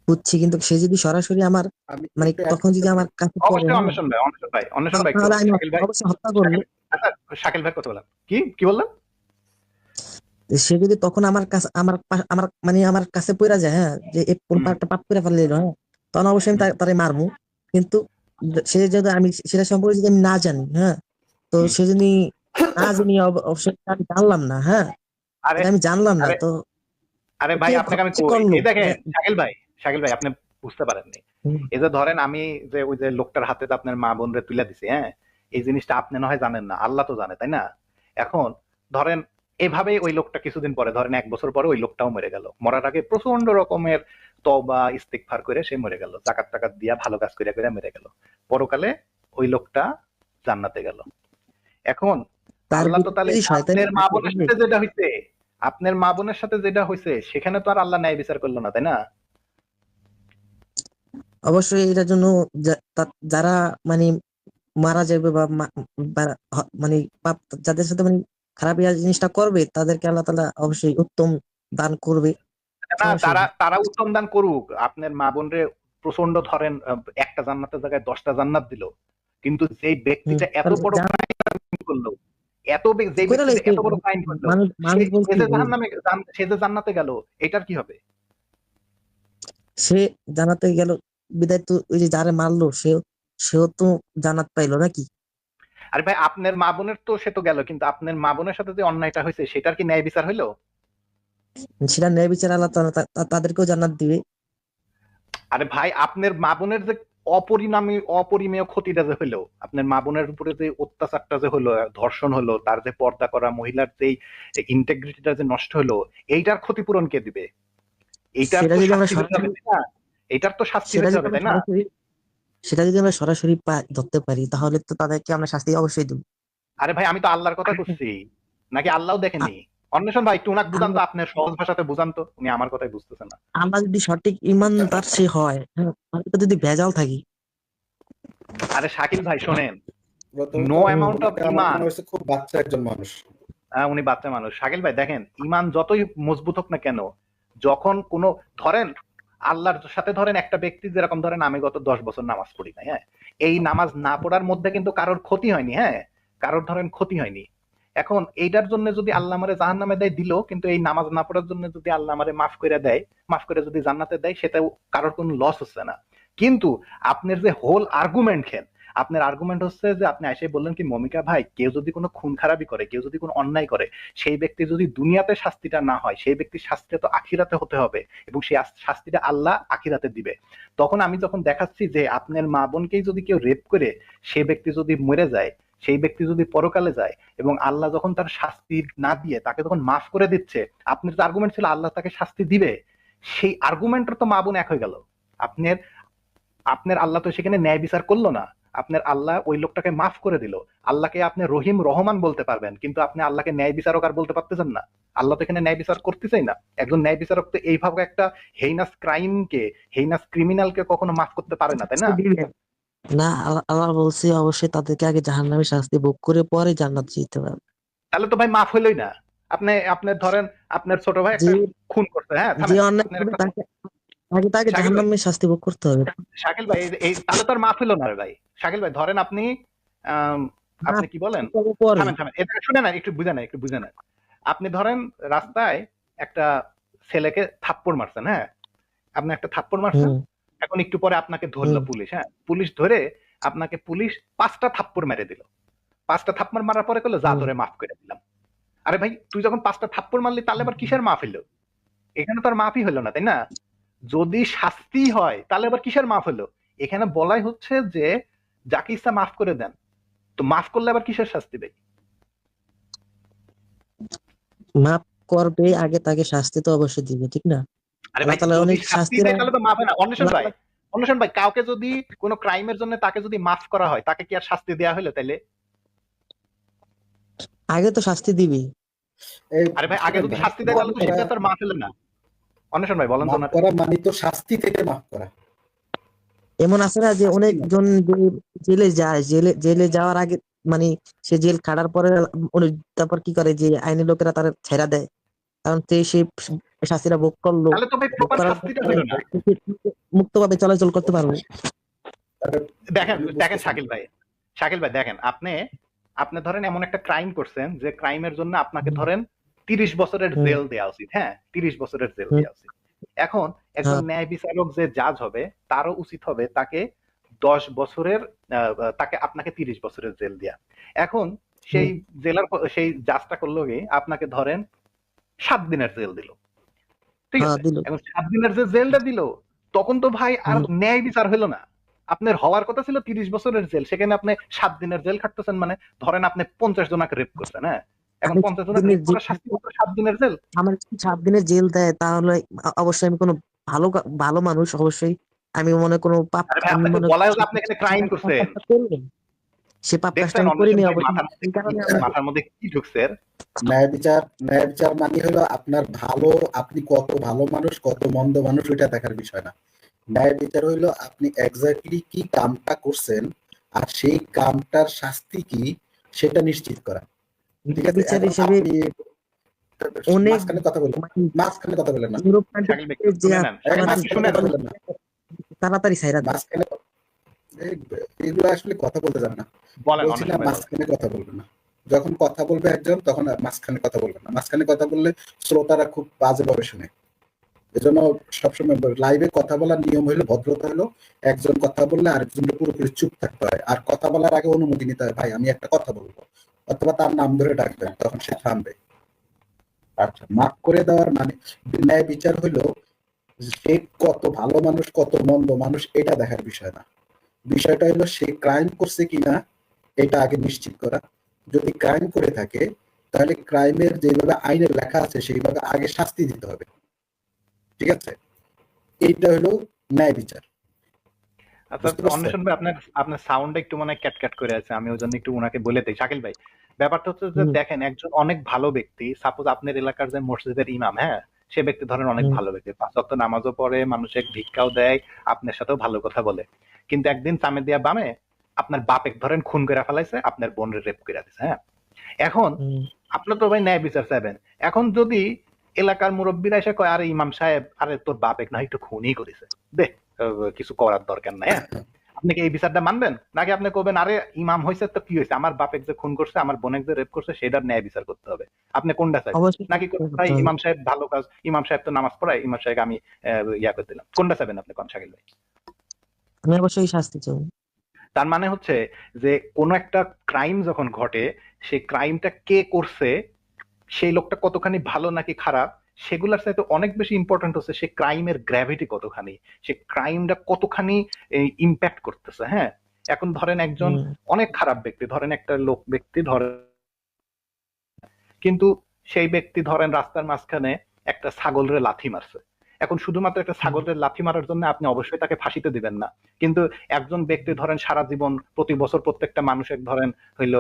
বুঝছি, কিন্তু সে যদি সরাসরি আমার আমি মানে একটু অ্যাড তখন করতে যদি পারি? আমার কাছে পড়ে, অবশ্যই হ্যাঁ, অন্বেষণ ভাই, অন্বেষণ ভাই একটু, তাহলে আমি শাকিল ভাই, অবশ্যই হত্যা করবো। শাকিল, আচ্ছা, শাকিল ভাই কথা বলেন, কি কি বললেন? সে যদি তখন আমার কাছে আমার মানে আমার কাছে পড়া যায়, হ্যাঁ, যে কোন হুম, একটা পাপ করে ফেললে, হ্যাঁ, তখন অবশ্যই আমি হুম, তারে মারমু। কিন্তু সে যদি আমি সেটা সম্পর্কে যদি আমি না জানি, হ্যাঁ, তো হুম। সে যদি না জানি, অবশ্যই আমি জানলাম না, হ্যাঁ, আরে, এটা আমি জানলাম না, আরে, তো আরে ভাই কে আপনাকে আমি কে কই, করলো? এই দেখেন শাকিল ভাই আপনি বুঝতে পারেননি। হুম, এই যে ধরেন আমি যে ওই যে লোকটার হাতে তো আপনার মা বোনরে তুলে দিছি, হ্যাঁ, এই জিনিসটা আপনি না হয় জানেন না, আল্লাহ তো জানে, তাই না? এখন ধরেন এভাবেই ওই লোকটা কিছুদিন পরে, ধরেন 1 বছর পরে ওই লোকটাও মরে গেল, মরার আগে প্রচন্ড রকমের তওবা ইস্তিগফার করে সে মরে গেল, জাকাত টাকাত দিয়া ভালো কাজ করে করে মরে গেল, পরকালে ওই লোকটা জান্নাতে গেল। এখন তার আল্লাহ তো তাহলে বিরুদ্ধে শয়তানি আপনার মা কাজ বোনের করবে। সাথে যেটা হইছে, আপনার মা বোনের সাথে যেটা হয়েছে সেখানে তো আর আল্লাহ ন্যায় বিচার করলো না, তাই না? অবশ্যই এটার জন্য যারা মানে মারা যাবে বা মানে যাদের সাথে মানে খারাপ জিনিসটা করবে, তাদেরকে আল্লাহ তাআলা অবশ্যই উত্তম দান করবে। না, সমস্যা তারা কি? তারা উত্তম দান করুক, আপনার মা বোনরে প্রচন্ড ধরেন একটা জান্নাতের জায়গায় 10টা জান্নাত দিল, কিন্তু যেই ব্যক্তিটা এত তাহলে বড় ক্রাইম করলো, যেই কইরা ব্যক্তি যে লাইছে, এত বড় ক্রাইম করলো, মানুষ সে মানুষ সে বলছে যে যে জাহান্নামে সে যে জান্নাতে গেল, এটার কি হবে? সে জান্নাতে গেল বিদায়, তো ওই যে যারে মারলো সেও তো জান্নাত পাইলো নাকি? আরে ভাই আপনার মা বোনের তো সে তো গেল, কিন্তু আপনার মা বোনের সাথে যে অন্যায়টা হয়েছে সেটার কি ন্যায় বিচার হইলো? সেটা ন্যায় বিচার আল্লাহ তাআলা তাদেরকেও জান্নাত দিবে। আরে ভাই আপনার মা বোনের যে অপরিমেয় ক্ষতিটা যে হলো, আপনার মা বোনের উপরে যে অত্যাচারটা যে হলো, ধর্ষণ হলো, তার যে পর্দা করা মহিলার যে ইন্টেগ্রিটিটা যে নষ্ট হলো, এইটার ক্ষতিপূরণ কে দিবে? এইটার সেটা তো যদি আমরা শাস্তি হইতে সরাসরি হবে, তাই না? এইটার তো শাস্তি সেটা হইতে যদি হবে, আমরা তাই না? সরাসরি সেটা যদি আমরা সরাসরি ধরতে পারি, তাহলে তো তাদেরকে আমরা শাস্তি অবশ্যই দেবো। আরে ভাই আমি তো আল্লাহর কথা করছি, নাকি আল্লাহও দেখেনি? অন্বেষণ ভাই একটু উনাকে বুঝান তো, আমরা আপনার সহজ ভাষাতে বুঝান তো, উনি আমার কথাই বুঝতেছে না। আমরা যদি সঠিক ইমানদার সে হয়, হ্যাঁ, তাহলে তো যদি ভেজাল থাকি। আরে শাকিল ভাই শোনেন, প্রথমত নো অ্যামাউন্ট অফ আমার ইমান, মনে হচ্ছে খুব বাচ্চা একজন মানুষ। উনি বাচ্চা মানুষ। শাকিল ভাই দেখেন, ইমান যতই মজবুত হোক না কেন, যখন কোনো ধরেন আল্লাহর সাথে ধরেন একটা ব্যক্তি যেরকম ধরেন আমি গত 10 বছর নামাজ পড়ি না, হ্যাঁ, এই নামাজ না পড়ার মধ্যে কিন্তু কারোর ক্ষতি হয়নি, হ্যাঁ, কারোর ধরেন ক্ষতি হয়নি। এখন এইটার জন্য যদি আল্লাহ আমারে জাহান্নামে দেয় দিল, কিন্তু এই নামাজ না পড়ার জন্য যদি আল্লাহ আমারে মাফ করে দেয়, মাফ করে যদি জান্নাতে দেয়, সেটাও কারোর কোনো লস হচ্ছে না। কিন্তু আপনার যে হোল আর্গুমেন্ট আপনার আর্গুমেন্ট হচ্ছে যে আপনি এসে বললেন কি মমিকা ভাই, কেউ যদি কোনো খুন খারাপি করে, কেউ যদি কোনো অন্যায় করে, সেই ব্যক্তি যদি দুনিয়াতে শাস্তিটা না হয়, সেই ব্যক্তির শাস্তিটা তো আখিরাতে হতে হবে, এবং সেই শাস্তিটা আল্লাহ আখিরাতে দিবে। তখন আমি যখন দেখাচ্ছি যে আপনার মা বোনকেই যদি কেউ রেপ করে সে ব্যক্তি যদি মরে যায়, সেই ব্যক্তি যদি পরকালে যায়, এবং আল্লাহ যখন তার শাস্তি না দিয়ে তাকে যখন মাফ করে দিচ্ছে, আপনার যে আর্গুমেন্ট ছিল আল্লাহ তাকে শাস্তি দিবে, সেই আর্গুমেন্টের তো মা বোন এক হয়ে গেল। আপনার আপনার আল্লাহ তো সেখানে ন্যায় বিচার করলো না, আপনার আল্লাহ ওই লোকটাকে মাফ করে দিল। আল্লাহকে আপনি রহিম রহমান বলতে পারবেন, কিন্তু আপনি আল্লাহকে ন্যায় বিচারক আর বলতে পারতেছেন না। আল্লাহ তো এখানে ন্যায় বিচার করতেছেই না। একজন ন্যায় বিচারক তো এইভাবে একটা হেইনাস ক্রাইমকে, হেইনাস ক্রিমিনালকে কখনো মাফ করতে পারে না, তাই না? শাস্তি দিবে না, আল্লাহ বলছে অবশ্যই তাদেরকে আগে জাহান্নামের শাস্তি ভোগ করে পরে জান্নাত যেতে হবে। তাহলে তো ভাই মাফ হইলই না। আপনি আপনার ধরেন আপনার ছোট ভাই যে একটা খুন করছে, হ্যাঁ, যে থামেন, অন্যায় আপনার করবে একটা তাকে তাকে শাকিল ভাই, জাহান্নামের শাস্তি ভোগ করতে হবে। শাকিল ভাই এই তাহলে তো আর মাফ হইলো না রে ভাই। শাকিল ভাই ধরেন আপনি আম, না, আপনি কি বলেন, পরে। থামেন থামেন, এটা শুনে না, একটু বুঝে নেন। আপনি ধরেন রাস্তায় একটা ছেলেকে থাপ্পড় মারছেন, হ্যাঁ, আপনি একটা থাপ্পড় মারছেন, হুম, এখন একটু পরে আপনাকে ধরলো হুম, পুলিশ, হ্যাঁ, পুলিশ ধরে আপনাকে পুলিশ 5টা থাপ্পড় মেরে দিল। 5টা থাপ্পড় মারার পরে করলো যা হুম। তোরে মাফ করে দিলাম। আরে ভাই তুই যখন 5টা থাপ্পড় মারলি তাহলে আবার কিসের মাফ হইলো? এখানে তো আর মাফই হলো না, তাই না? যদি শাস্তি হয় তাহলে আবার কিসের মাফ হলো? এখানে বলাই হচ্ছে যে যাকে ইচ্ছা মাফ করে দেন, তো মাফ করলে আবার কিসের শাস্তি ভাই? মাফ করবে, আগে তাকে শাস্তি তো অবশ্যই দিবে, ঠিক না? আরে আল্লাহ ভাই তাআলা যদি অনেক শাস্তি শাস্তির দেয় তাহলে তো মাফ হয় না। অন্বেষণ আল্লাহ ভাই, তাআলা অন্বেষণ ভাই, কাউকে যদি কোনো ক্রাইমের জন্য তাকে যদি মাফ করা হয়, তাকে কি আর শাস্তি দেওয়া হলো তাইলে? আগে তো শাস্তি দিবি। এই আরে ভাই আগে শুনেন যদি ভাই, শাস্তি দেয় মাফ তাহলে তো করা, সেটা তো আর মাফ হলো না। অন্বেষণ ভাই বলেন তো মাফ না। করা মানে তো শাস্তি থেকে মাফ করা। এমন আছে না যে শাস্তি না। অনেকজন যে জেলে যায়, জেলে জেলে যাওয়ার আগে মানে সে জেল খাটার পরে উনি তারপর কি করে যে আইনি লোকেরা তার ছেড়া দেয়, কারণ সে শাস্তিটা ভোগ করলো, তাহলে তো ভাই ভোগ প্রপার করার পর শাস্তিটা হলো না। সে মুক্তভাবে চলাচল করতে পারবে। তাহলে দেখেন আপনি দেখেন বুঝতেছেন শাকিল ভাই, শাকিল ভাই দেখেন, আপনি আপনি ধরেন এমন একটা ক্রাইম করছেন যে ক্রাইমের জন্য আপনাকে হুম, ধরেন 30 বছরের হুম, জেল দেওয়া উচিত, হ্যাঁ 30 বছরের জেল হুম, দেওয়া উচিত। এখন একজন হ্যাঁ, ন্যায় বিচারক যে জাজ হবে, তারও উচিত হবে তাকে 10 বছরের তাকে আপনাকে 30 বছরের জেল দেয়া। এখন সেই হুম, জেলার সেই জাজটা করলো কি আপনাকে ধরেন 7 দিনের জেল দিল, ঠিক হ্যাঁ আছে? দিল। এখন 7 দিনের যে জেলটা দিল, তখন তো ভাই আর হুম, ন্যায় বিচার হলো না। আপনার হওয়ার কথা ছিল 30 বছরের জেল, সেখানে আপনি 7 দিনের জেল খাটতেছেন। মানে ধরেন আপনি 50 জনকে রেপ করছেন, হ্যাঁ এখন আমি 50 জনকে দিনের রেপ যে করার শাস্তি মাত্র 7 দিনের জেল। আমার যদি 7 দিনের জেল দেয় তাহলে অবশ্যই আমি কোনো ভালো ভালো মানুষ, অবশ্যই আমি মনে কোনো পাপ, আরে ভাই আমি আপনাকে মনে বলা হলো আপনি এখানে ক্রাইম করছেন। কাজটা করিনি, সে পাপ কাজটা দেখছেন আমি অন্বেষণ করিনি ভাই অবশ্যই, মাথার মধ্যে এই কি, কারণে আমি মাথার মধ্যে কি ঢুকছে এর? ন্যায় বিচার মানে হলো আপনার ভালো, আপনি কত ভালো মানুষ কত মন্দ মানুষ ওইটা দেখার বিষয় না। ন্যায় বিচার হইলো আপনি এক্স্যাক্টলি কি কামটা করছেন আর সেই কামটার শাস্তি কি সেটা নিশ্চিত করা। ঠিক আছে, বিচার এখন হিসেবে আপনি অনেক মাঝখানে কথা বললেন, মানে মাঝখানে কথা বললেন না, ইউরোপ শাকিল ভাই কান্ট্রিতে একটু যে শুনে নেন, শাকিল ভাই আমাদের একটু মাঝখানে শুনে কথা নেন। বললেন না, তাড়াতাড়ি ছাইরা দেয়। মাঝখানে এই- এগুলো আসলে কথা বলতে যাবে না। বলেন বলছি না অন্বেষণ ভাই বলেন। মাঝখানে কথা বলবে না, যখন কথা বলবে একজন তখন আর মাঝখানে কথা বলবে না, মাঝখানে কথা বললে শ্রোতারা খুব বাজেভাবে শুনে। এজন্য সবসময় লাইভে কথা বলার নিয়ম হলো, ভদ্রতা হলো একজন কথা বললে আরেকজনকে পুরোপুরি চুপ থাকতে হয়, আর কথা বলার আগে অনুমতি নিতে হয়, ভাই আমি একটা কথা বলবো, অথবা তার নাম ধরে ডাকবেন, তখন সে থামবে। আচ্ছা, মাফ করে দেওয়ার মানে ন্যায় বিচার হলো সে কত ভালো মানুষ কত মন্দ মানুষ এটা দেখার বিষয় না। বিষয়টা হলো সে ক্রাইম করছে কিনা এটা আগে নিশ্চিত করা। যদি ক্রাইম করে থাকে তাহলে ক্রাইমের যেভাবে আইনে লেখা আছে সেইভাবে আগে শাস্তি দিতে হবে। ঠিক আছে, এইটা হলো ন্যায় বিচার। আচ্ছা বুঝতে পারছেন? অন্বেষণ ভাই, আপনার আপনার সাউন্ডটা একটু মনে হয় ক্যাট করে আছে, আমি ওই জন্য একটু ওনাকে বলে দিই। শাকিল ভাই ব্যাপারটা হচ্ছে যে হুম, দেখেন, একজন অনেক ভালো ব্যক্তি, সাপোজ আপনার এলাকার যে মসজিদের ইমাম, হ্যাঁ সে ব্যক্তি ধরেন অনেক হুম, ভালো ব্যক্তি, 5 ওয়াক্ত নামাজও পড়ে, মানুষের ভিক্ষাও দেয়, আপনার সাথেও ভালো কথা বলে, কিন্তু একদিন চামে দিয়া বামে আপনার বাপেক ধরেন খুন করে ফেলাইছে, আপনার বোনের রেপ করে দিছে, হ্যাঁ এখন হুম। আপনার তো ভাই ন্যায় বিচার চাইবেন। এখন যদি এলাকার মুরব্বীরা এসে কয় আরে ইমাম সাহেব, আরে তোর বাপেক না একটু খুনই করেছে, দে কিছু করার দরকার নাই, হ্যাঁ আপনি কি এই বিচারটা মানবেন? নাকি আপনি কবেন আরে ইমাম হয়েছে তো কি হয়েছে, আমার বাপেক যে খুন করছে আমার বোনেক যে রেপ করছে সেটার ন্যায় বিচার করতে হবে? আপনি কোনটা চাইবেন? অবশ্যই নাকি করতে ভাই হবে। ইমাম সাহেব ভালো কাজ, ইমাম সাহেব তো নামাজ পড়ায়, ইমাম সাহেব আমি ইয়া করে দিলাম, কোনটা চাইবেন আপনি কোন শাকিল ভাই? আমি অবশ্যই শাস্তি চাই। তার মানে হচ্ছে যে কোনো একটা ক্রাইম যখন ঘটে, সেই ক্রাইমটা কে করছে, সেই লোকটা কতখানি ভালো নাকি খারাপ, সেগুলোর চাইতে অনেক বেশি ইম্পর্টেন্ট হচ্ছে সে ক্রাইমের গ্র্যাভিটি কতখানি, সে ক্রাইমটা কতখানি ইম্প্যাক্ট করতেছে, হ্যাঁ এখন ধরেন একজন হুম, অনেক খারাপ ব্যক্তি, ধরেন একটা লোক ব্যক্তি ধরেন, কিন্তু সেই ব্যক্তি ধরেন রাস্তার মাঝখানে একটা ছাগলরে লাথি মারছে, এখন শুধুমাত্র একটা হুম। ছাগলের লাথি মারার জন্য আপনি অবশ্যই তাকে ফাঁসিতে দিবেন না। কিন্তু একজন ব্যক্তি ধরেন সারা জীবন প্রতি বছর প্রত্যেকটা মানুষের ধরেন হইলো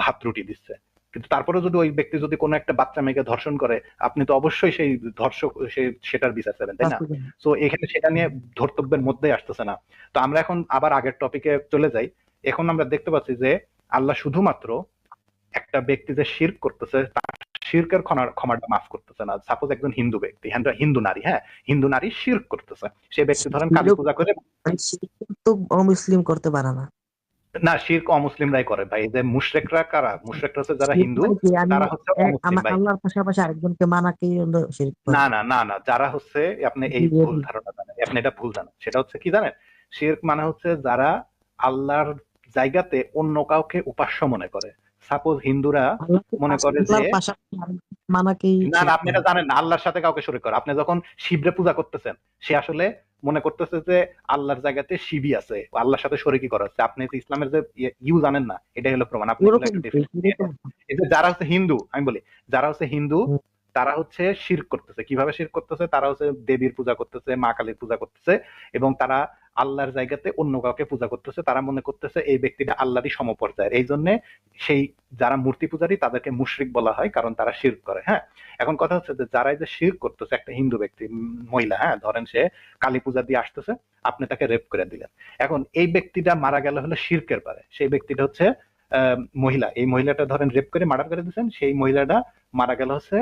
ভাত রুটি দিচ্ছে, কিন্তু তারপরে যদি ওই ব্যক্তি যদি কোনো একটা বাচ্চা মেয়েকে ধর্ষণ করে, আপনি তো অবশ্যই সেই ধর্ষক সেটার বিচার চাইবেন, তাই না? শাস্তি চাই। তো এখানে সেটা নিয়ে ধর্তব্যের মধ্যেই আসতেছে না। তো আমরা এখন আবার আগের টপিকে চলে যাই। এখন আমরা দেখতে পাচ্ছি যে আল্লাহ শুধুমাত্র একটা ব্যক্তি যে শিরক করতেছে তার শিরকের ক্ষমাটা মাফ করতেছে না। সাপোজ একজন হিন্দু ব্যক্তি, হিন্দু নারী, হ্যাঁ হিন্দু নারী শিরক করতেছে, সে ব্যক্তি ধরেন কালী পূজা করে, মানে শিরক তো অমুসলিম করতে পারে না। না শিরক অমুসলিমরাই করে ভাই। এই যে মুশরিকরা কারা? মুশরিকরা হচ্ছে যারা শিরক হিন্দু, মানে কি, আমি তারা হচ্ছে অমুসলিম আমার ভাই। আল্লাহর পাশাপাশি আরেকজনকে মানাকেই হলো শিরক না করে। না না না, যারা হচ্ছে আপনি এই ভুল ধারণা জানেন, আপনি এটা ভুল জানেন। সেটা হচ্ছে কি জানেন, শিরক মানে হচ্ছে যারা আল্লাহর জায়গাতে অন্য কাউকে উপাস্য মনে করে। সাপোজ হিন্দুরা মনে করে যে, আল্লাহর পাশাপাশি আরেকজনকে মানাকেই না না শিরক আপনি করে। এটা জানেন না, আল্লাহর সাথে কাউকে শরীক করে। আপনি যখন শিবরে পূজা করতেছেন, সে আসলে মনে করতেছে যে আল্লাহর জায়গাতে শিবই আছে, আল্লাহর সাথে শরীকি করা হচ্ছে। আপনি তো ইসলামের যে ইউ জানেন না, এটাই হলো প্রমাণ। আপনি এগুলো ওরকম একটু ডেফিনেশন নিয়ে নেন। এই যে যারা হচ্ছে হিন্দু, আমি বলি যারা হচ্ছে হিন্দু, তারা হচ্ছে শিরক করতেছে। কিভাবে শিরক করতেছে? তারা হচ্ছে দেবীর পূজা করতেছে, মা কালীর পূজা করতেছে, এবং তারা আল্লাহর জায়গাতে অন্য কাউকে পূজা করতেছে। তারা মনে করতেছে এই ব্যক্তিটা আল্লাহরই সমপর্যায়ের। এই জন্য সেই যারা মূর্তি পূজারী তাদেরকে মুশরিক বলা হয়, কারণ তারা শিরক করে। হ্যাঁ, এখন কথা হচ্ছে যে যারা এই যে শিরক করতেছে, একটা হিন্দু ব্যক্তি, মহিলা, হ্যাঁ ধরেন সে কালী পূজা দিয়ে আসতেছে, আপনি তাকে রেপ করে দিলেন। এখন এই ব্যক্তিটা মারা গেল হলো শিরকের পারে। সেই ব্যক্তিটা হচ্ছে মহিলা। এই মহিলাটা ধরেন রেপ করে মার্ডার করে দিচ্ছেন, সেই মহিলাটা মারা গেল হচ্ছে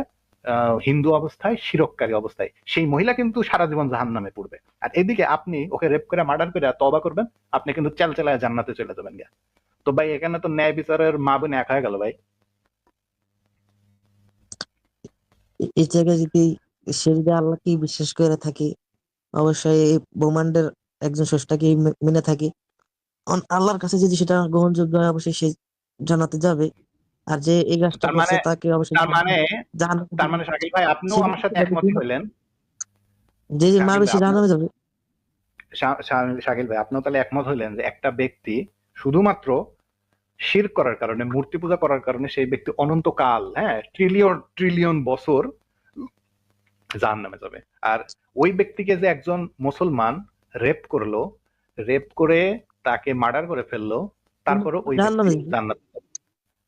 হিন্দু অবস্থায়, শিরককারী অবস্থায়। সেই মহিলা কিন্তু সারা জীবন জাহান্নামে পড়বে। আর এদিকে আপনি ওকে রেপ করে মার্ডার করে তওবা করবেন, আপনি কিন্তু চেলচেলায় জান্নাতে চলে যাবেন গিয়া। তো ভাই এখানে তো ন্যায় বিচারের মা বোন এক হয়ে গেল ভাই। এই জায়গায় যদি সে যদি আল্লাহকে বিশ্বাস করে থাকে, অবশ্যই এই ব্রহ্মাণ্ডের একজন স্রষ্টাকে মেনে থাকে, আল্লাহর কাছে যদি সেটা গ্রহণযোগ্য হয়, অবশ্যই সে জান্নাতে যাবে। আর যে এই কাজটা তার করছে মানে তাকে অবশ্যই তার মানে জাহান্নামে তার দিবে। মানে শাকিল ভাই আপনিও সে আমার সাথে একমত যদি হইলেন। যে শাকিল মারবে ভাই সে আপনি, জাহান্নামে যাবে। শাকিল ভাই আপনিও তাহলে একমত হইলেন যে একটা ব্যক্তি শুধুমাত্র শিরক করার কারণে, মূর্তি পূজা করার কারণে সেই ব্যক্তি অনন্তকাল, হ্যাঁ ট্রিলিয়ন ট্রিলিয়ন বছর জাহান্নামে যাবে। আর ওই ব্যক্তিকে যে একজন মুসলমান রেপ করলো, রেপ করে তাকে মার্ডার করে ফেললো, তারপরে ওই ব্যক্তি জাহান্নামে যাবে, জান্নাতে যাবে।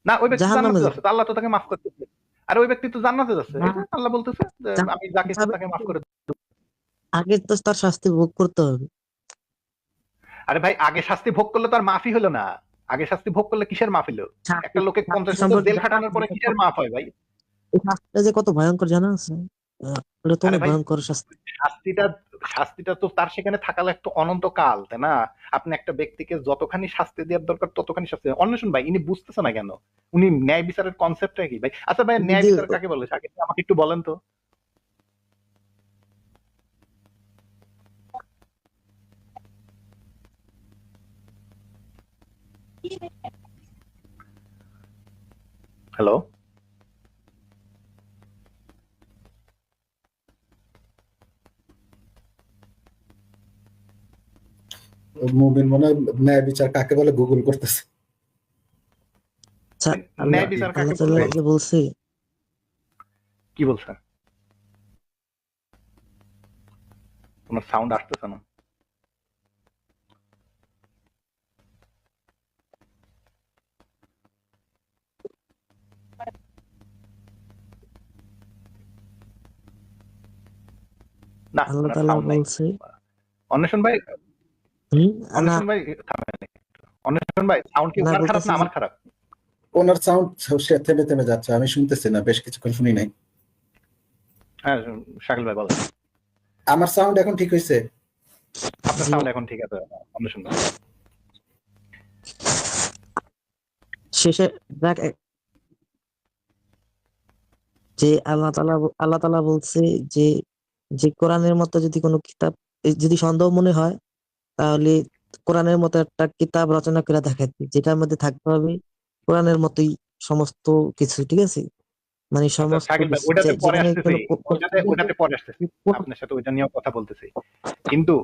না, ওই ব্যক্তি জাহান্নামে জান্নাতে যাবে যাচ্ছে, তো আল্লাহ তো তাকে মাফ করতেছে। আর ওই ব্যক্তি তো জান্নাতে যাচ্ছে, না। এই যে আল্লাহ বলতেছে যে আমি যাকে ইচ্ছা যাবে তাকে মাফ করে দেব। আগে তো তার শাস্তি ভোগ করতে হবে। আরে ভাই, আগে শাস্তি ভোগ করলে তো আর মাফই হলো না। আগে শাস্তি ভোগ করলে কিসের মাফ হলো? শাস্তি একটা লোকে শাস্তি 50 বছর সম্পর্কে জেল জানা খাটানোর আছে পরে কিসের মাফ হয় ভাই? এই শাস্তিটা যে কত ভয়ঙ্কর জানা আছে? এটা তো আরে অনেক ভাই, ভয়ঙ্কর শাস্তি। শাস্তিটা শাস্তিটা তো তার সেখানে থাকা লাগতো অনন্তকাল, তাই না? আপনি একটা ব্যক্তিকে যতখানি শাস্তি দেওয়ার দরকার ততখানি শাস্তি দেন। অন্বেষণ ভাই, ইনি বুঝতেছে না কেন? উনি ন্যায় বিচারের কনসেপ্টটা কি ভাই? আচ্ছা ভাই, ন্যায় যদি বিচার কাকে বলে? শাকিব ভাই, আমাকে একটু বলেন তো। হ্যালো? মুবিন মনে হয় ন্যায় বিচার কাকে বলে গুগল করতেছে। আচ্ছা, আল্লাহ ন্যায় বিচার আল্লাহ কাকে তাআলা বলবে? যে বলছে, কি বলছেন? তোমার সাউন্ড আসতেছে না। না, আল্লাহ ওনার তাআলা সাউন্ড নাই। বলছে, অন্বেষণ ভাই, হুম, না অন্বেষণ ভাই থামেন। অন্বেষণ ভাই, সাউন্ড কি না ওনার খারাপ বলতেছি না যে আমার খারাপ? ওনার সাউন্ড সে থেমে থেমে যাচ্ছে, আমি শুনতেছি না, বেশ কিছুক্ষণ শুনি নাই। হ্যাঁ, শাকিল ভাই বলেন। আমার সাউন্ড এখন ঠিক হয়েছে? আপনার জি, সাউন্ড এখন ঠিক আছে অন্বেষণ ভাই। শেষে দেখ যে আল্লাহ তাআলা বলছে যে যে কোরআনের মতো যদি কোনো কিতাব যদি সন্দেহ মনে হয়, তাহলে কোরআনের মতো একটা কিতাব রচনা করে দেখাতে, যেটার মধ্যে থাকতে হবে কোরআনের মতোই সমস্ত কিছু, ঠিক আছে? মানে আচ্ছা সমস্ত শাকিল ভাই, কিছু ওটাতে পরে যেখানে আসতেছি, কোনো ওটাতে পরে আসতেছি, আপনার সাথে ওইটা নিয়েও কথা বলতেছি। কিন্তু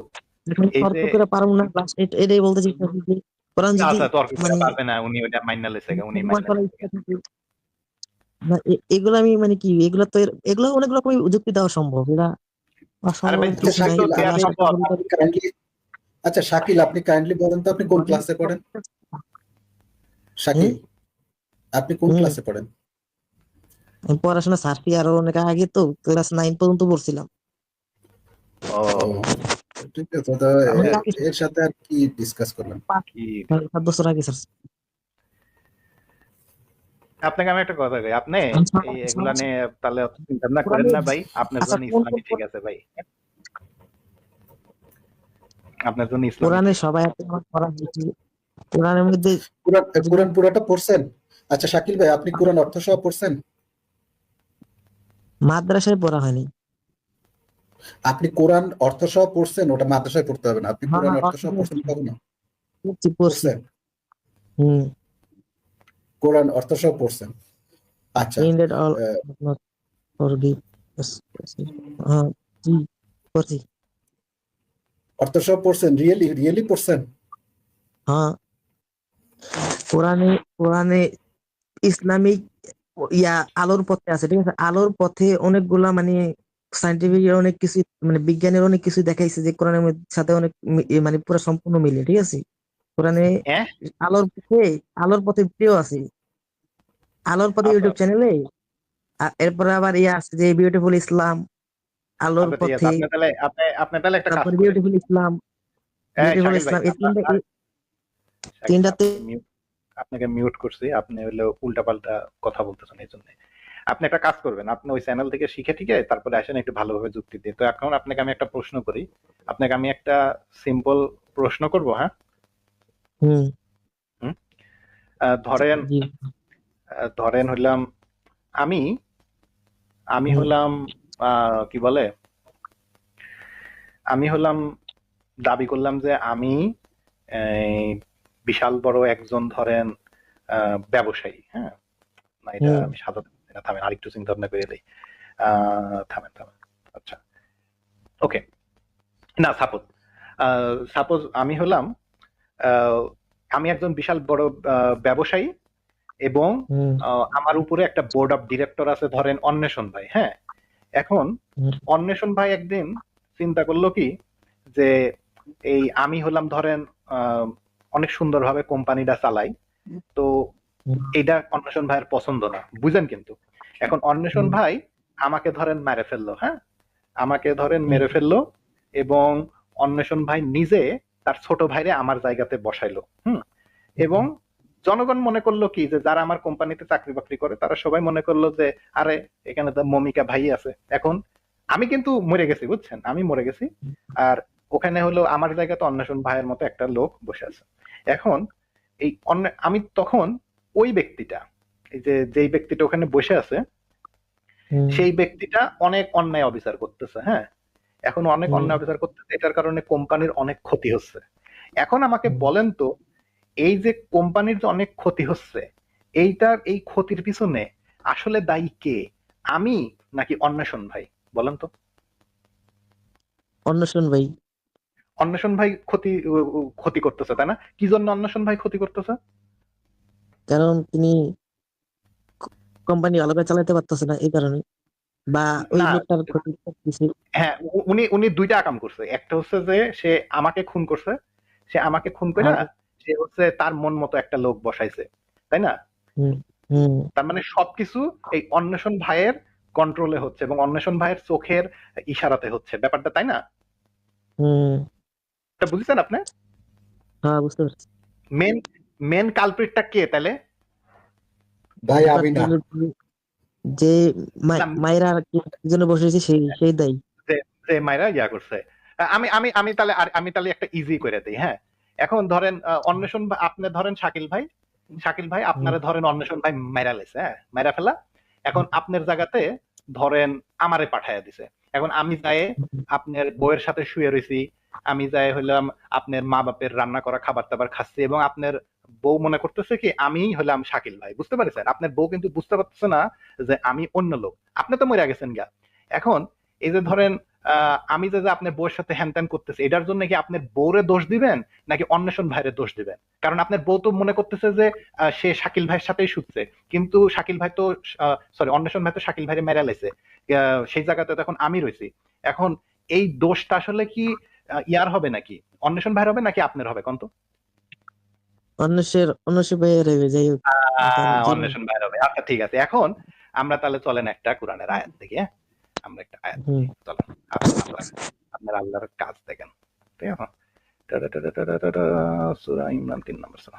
এখানে এই যে, তর্ক করে পারবো না, প্লাস এটাই বলতে চাইছি যে কোরআন যদি আচ্ছা তর্ক করে মানে পারবে না, উনি ওইটা মাইনা লেছে, উনি প্রমাণ মাইনা করার লেছে। ইচ্ছা থাকে না, এগুলো আমি মানে কি, এগুলো তো এগুলো অনেক রকমের যুক্তি দেওয়া সম্ভব, এরা আরে অসম্ভব ভাই, আচ্ছা কিছু যুক্তি নাই। তো শাকিল, দেয়া আল্লাহ সম্ভব। আপনি কাইন্ডলি, আচ্ছা শাকিল আপনি কাইন্ডলি বলেন তো আপনি কোন ক্লাসে পড়েন? হুম শাকিল, আপনি কোন হুম ক্লাসে পড়েন? আমি পড়াশোনা ছাড়ছি আরো অনেক আগে, তো ক্লাস 9 পর্যন্ত পড়ছিলাম। ও, ও ঠিক আছে, তো অনেক আচ্ছা, আগে এর সাথে আর কি ডিসকাস করবেন? কি 7 বছর আগে ছাড়ছি। আপনাকে আমি একটা কথা কই, আপনি এই এগুলা নিয়ে তাহলে অত চিন্তা ভাবনা করেন কোরআনে না ভাই। আপনার আচ্ছা জন্য ইসলামী ঠিক আছে ভাই, আপনার জন্য ইসলামী কোরআনে ঠিক। সবাই আমার পড়া হয়েছে, কোরআনের মধ্যে কোরআন যদি কোরআন পুরাটা পড়ছেন? আচ্ছা শাকিল ভাই, আপনি কোরআন অর্থ সহ পড়ছেন? মাদ্রাসায় পড়া হয়নি। আপনি কোরআন অর্থ সহ পড়ছেন? ওটা মাদ্রাসায় পড়তে হবে না, আপনি হ্যাঁ কোরআন অর্থ অর্থ সহ পড়ছেন কখনো? পড়ছি পড়ছি। পড়ছেন? হুম, কোরআন অর্থ সহ পড়ছেন? আচ্ছা। Indeed all ah, not forgive. হ্যাঁ, জি পড়ছি। অর্থ সহ পড়ছেন? রিয়েলি রিয়েলি পড়ছেন? হ্যাঁ, কোরআনে কোরআনে ইসলামিক ইয়া আলোর পথে আছে, ঠিক আছে? আলোর পথে অনেকগুলা মানে সাইন্টিফিক অনেক কিছু, মানে বিজ্ঞানের অনেক কিছু দেখাইছে যে কোরআনের সাথে অনেক মানে পুরো সম্পূর্ণ মিলে, ঠিক আছে? কোরআনে হ্যাঁ, আলোর পথে, আলোর পথে ভিডিও আছে, আলোর পথে আচ্ছা ইউটিউব চ্যানেলে। এরপরে আবার ইয়ে আছে যে বিউটিফুল ইসলাম, আলোর আচ্ছা ঠিক আছে, পথে, আপনি তাহলে একটা কাজ তারপরে করেন। বিউটিফুল ইসলাম, এই বিউটিফুল শাকিল ভাই, ইসলাম, এই তিনটা, এই শাকিল ভাই, তিনটাতে। আপনাকে মিউট করছি, আপনি হলো উল্টাপাল্টা কথা বলতেছেন, এই জন্য আপনি একটা কাজ করবেন, আপনি ওই চ্যানেল থেকে শিখে টিকে তারপরে আসেন একটু ভালোভাবে যুক্তি দিয়ে। তো এখন আপনাকে আমি একটা প্রশ্ন করি, আপনাকে আমি একটা সিম্পল প্রশ্ন করব, হ্যাঁ? হুম। হুম? ধরেন জি। ধরেন হইলাম আমি আমি হুম। হলাম কি বলে, আমি হলাম দাবি করলাম যে আমি এই, বিশাল বড় একজন ধরেন ব্যবসায়ী, হ্যাঁ? না, এটা হুম। আমি সাজাতে পারছি না, থামেন আরেকটু চিন্তা ভাবনা করে দিই। থামেন থামেন। আচ্ছা, ওকে, না, সাপোজ সাপোজ আমি হলাম আহ, আমি একজন বিশাল বড় ব্যবসায়ী, এবং হুম। আমার উপরে একটা বোর্ড অফ ডিরেক্টর আছে ধরেন অন্বেষণ ভাই, হ্যাঁ? এখন হুম। অন্বেষণ ভাই একদিন চিন্তা করলো কি, যে এই আমি হলাম ধরেন আহ, অনেক সুন্দরভাবে কোম্পানিটা চালাই, তো হুম। এইটা অন্বেষণ ভাইয়ের পছন্দ না, বুঝেন কিন্তু। এখন অন্বেষণ হুম। ভাই আমাকে ধরেন মেরে ফেললো, হ্যাঁ? আমাকে ধরেন হুম। মেরে ফেললো, এবং অন্বেষণ ভাই নিজে তার ছোট ভাইরে আমার জায়গাতে বসাইলো, হুম? এবং জনগণ মনে করলো কি, যে যারা আমার কোম্পানিতে চাকরি বাকরি করে তারা সবাই মনে করলো যে আরে, এখানে তো মমিকা ভাই আছে। এখন আমি কিন্তু মরে গেছি, বুঝছেন, আমি মরে গেছি, আর ওখানে হলো আমার জায়গাতে অন্বেষণ ভাইয়ের মতো একটা লোক বসে আছে। এখন এই আমি তখন ওই ব্যক্তিটা, এই যে যেই ব্যক্তিটা ওখানে বসে আছে, হুম। সেই ব্যক্তিটা অনেক অন্যায় অবিচার করতেছে, হ্যাঁ? এখন অনেক হুম। অন্যায় অবিচার করতেছে, এটার কারণে কোম্পানির অনেক ক্ষতি হচ্ছে। এখন আমাকে হুম। বলেন তো, এই যে কোম্পানির যে অনেক ক্ষতি হচ্ছে, এই ক্ষতির পিছনে আসলে দায়ী কে, আমি নাকি অন্বেষণ ভাই? বলেন তো। অন্বেষণ ভাই। অন্বেষণ ভাই ক্ষতি করতেছে, তাই না? কি জন্য অন্বেষণ ভাই ক্ষতি করতেছে? কারণ তিনি কোম্পানি ভালো করে চালাতে পারতেছে না, এই কারণে, বা ওই না, লোকটার ক্ষতি করতেছে। হ্যাঁ, উনি উনি দুইটা কাম করছে। একটা হচ্ছে যে সে আমাকে খুন করছে, সে আমাকে খুন করে আর সে হচ্ছে তার মন মতো একটা লোক বসাইছে, তাই না? হুম। হুম। তার মানে সবকিছু এই অন্বেষণ ভাইয়ের কন্ট্রোলে হচ্ছে, এবং অন্বেষণ ভাইয়ের চোখের ইশারাতে হচ্ছে ব্যাপারটা, তাই না? হুম। এটা বুঝছেন আপনি? হ্যাঁ, বুঝতে পারছি। মেন মেন কালপ্রিটটা কে তাহলে? ভাই আমি ব্যাপারটা না। হলো যে না, মায়েরা কি জন্য বসেছে, সেই সেই দায়ী। যে যে মাইরা ইয়া করছে। আমি তাহলে একটা ইজি করে দিই, হ্যাঁ? এখন ধরেন আপনি ধরেন শাকিল ভাই হুম। আপনারে ধরেন অন্বেষণ ভাই মাইরা লেছে, হ্যাঁ, মাইরা ফেলা। এখন আপনার জায়গাতে ধরেন আমারে পাঠাইয়া দিছে। এখন আমি যাই আপনার বউয়ের সাথে শুয়ে রইছি, আমি যাই হইলাম আপনার মা বাপের রান্না করা খাবার টাবার খাচ্ছি, এবং আপনার বউ মনে করতেছে কি আমি হলাম শাকিল ভাই, বুঝতে পারছেন? আপনার বউ কিন্তু বুঝতে পারতেছে না যে আমি অন্য লোক, আপনি তো মরে গেছেন গা। এখন এই যে ধরেন আমি যে আপনার বউয়ের সাথে হ্যান ত্যান করতেছি, এটার জন্য কি আপনার বউরে দোষ দিবেন নাকি অন্বেষণ ভাইরে দোষ দিবেন? কারণ আপনার বউ তো মনে করতেছে যে সে শাকিল ভাইয়ের সাথেই শুচ্ছে, কিন্তু শাকিল ভাই তো, সরি, অন্বেষণ ভাই তো শাকিল ভাইরে মেরে লাইছে, সেই জায়গাতে তো এখন আমি রয়েছি। এখন এই দোষটা আসলে কি ইয়ার হবে নাকি অন্বেষণ ভাইয়ের হবে নাকি আপনার হবে, কোন তো? অন্বেষণ ভাই রইবে, যাই হোক। তার যে অন্বেষণ ভাইয়ের হবে, আচ্ছা ঠিক আছে। এখন আমরা তাহলে চলেন একটা কোরআনের আয়াত দেখি, হ্যাঁ? আমরা একটা আয়াত হুম। দেখি, চলেন। আপনার আল্লাহর কাজ দেখেন, ঠিক আছে? সূরা ইমরান 3 নম্বর সূরা।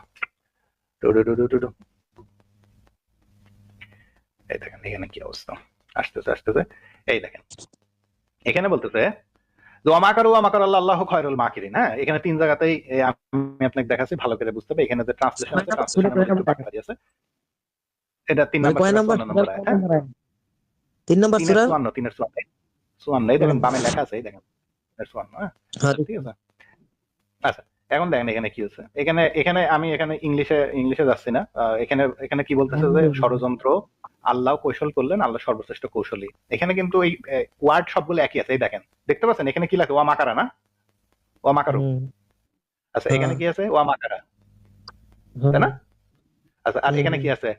এই দেখেন এখানে কি অবস্থা, আসতেছে আসতেছে। এই দেখেন এখানে বলতেছে যে ওয়ামাকারু ওয়ামাকার আল্লাহ আল্লাহু খায়রুল মাকিরিন, হ্যাঁ? এখানে তিন জায়গাতেই আমি আপনাকে দেখাচ্ছি, ভালো করে বুঝতে হবে। এখানে যে ট্রান্সলেশন আছে, সূরা ট্রান্সলেশনের কয় মধ্যে একটু নাম্বার? বাটপারি আছে। এটা 3 মানে নাম্বার কয় সূরা, নাম্বার? 54 সূরা নম্বর কয় আয়াত, হ্যাঁ? নাম্বার? 3 নাম্বার 3 এর সূরা। 54, 3 এর 54, এই দেখেন হুম। বামে লেখা আছে, এই দেখেন 3 এর 54, হ্যাঁ? হ্যাঁ, ঠিক দেখছি। আছে? আচ্ছা, এখন দেখেন এখানে কি হচ্ছে। এখানে এখানে আমি এখানে ইংলিশে যাচ্ছি না। এখানে এখানে কি বলতেছে যে ষড়যন্ত্র, আল্লাহ কৌশল করলেন, আল্লাহ সর্বশ্রেষ্ঠ কৌশলী। এখানে কিন্তু এই ওয়ার্ড সবগুলো একই আছে, এই দেখেন, দেখতে পাচ্ছেন এখানে কি লেখা? ওয়া মাকারা, না? ওয়া মাকারু। হুম। আচ্ছা, এখানে হ্যাঁ। কি আছে? ওয়া মাকারা, তাই হুম। না? আচ্ছা, আর এখানে হুম। কি আছে?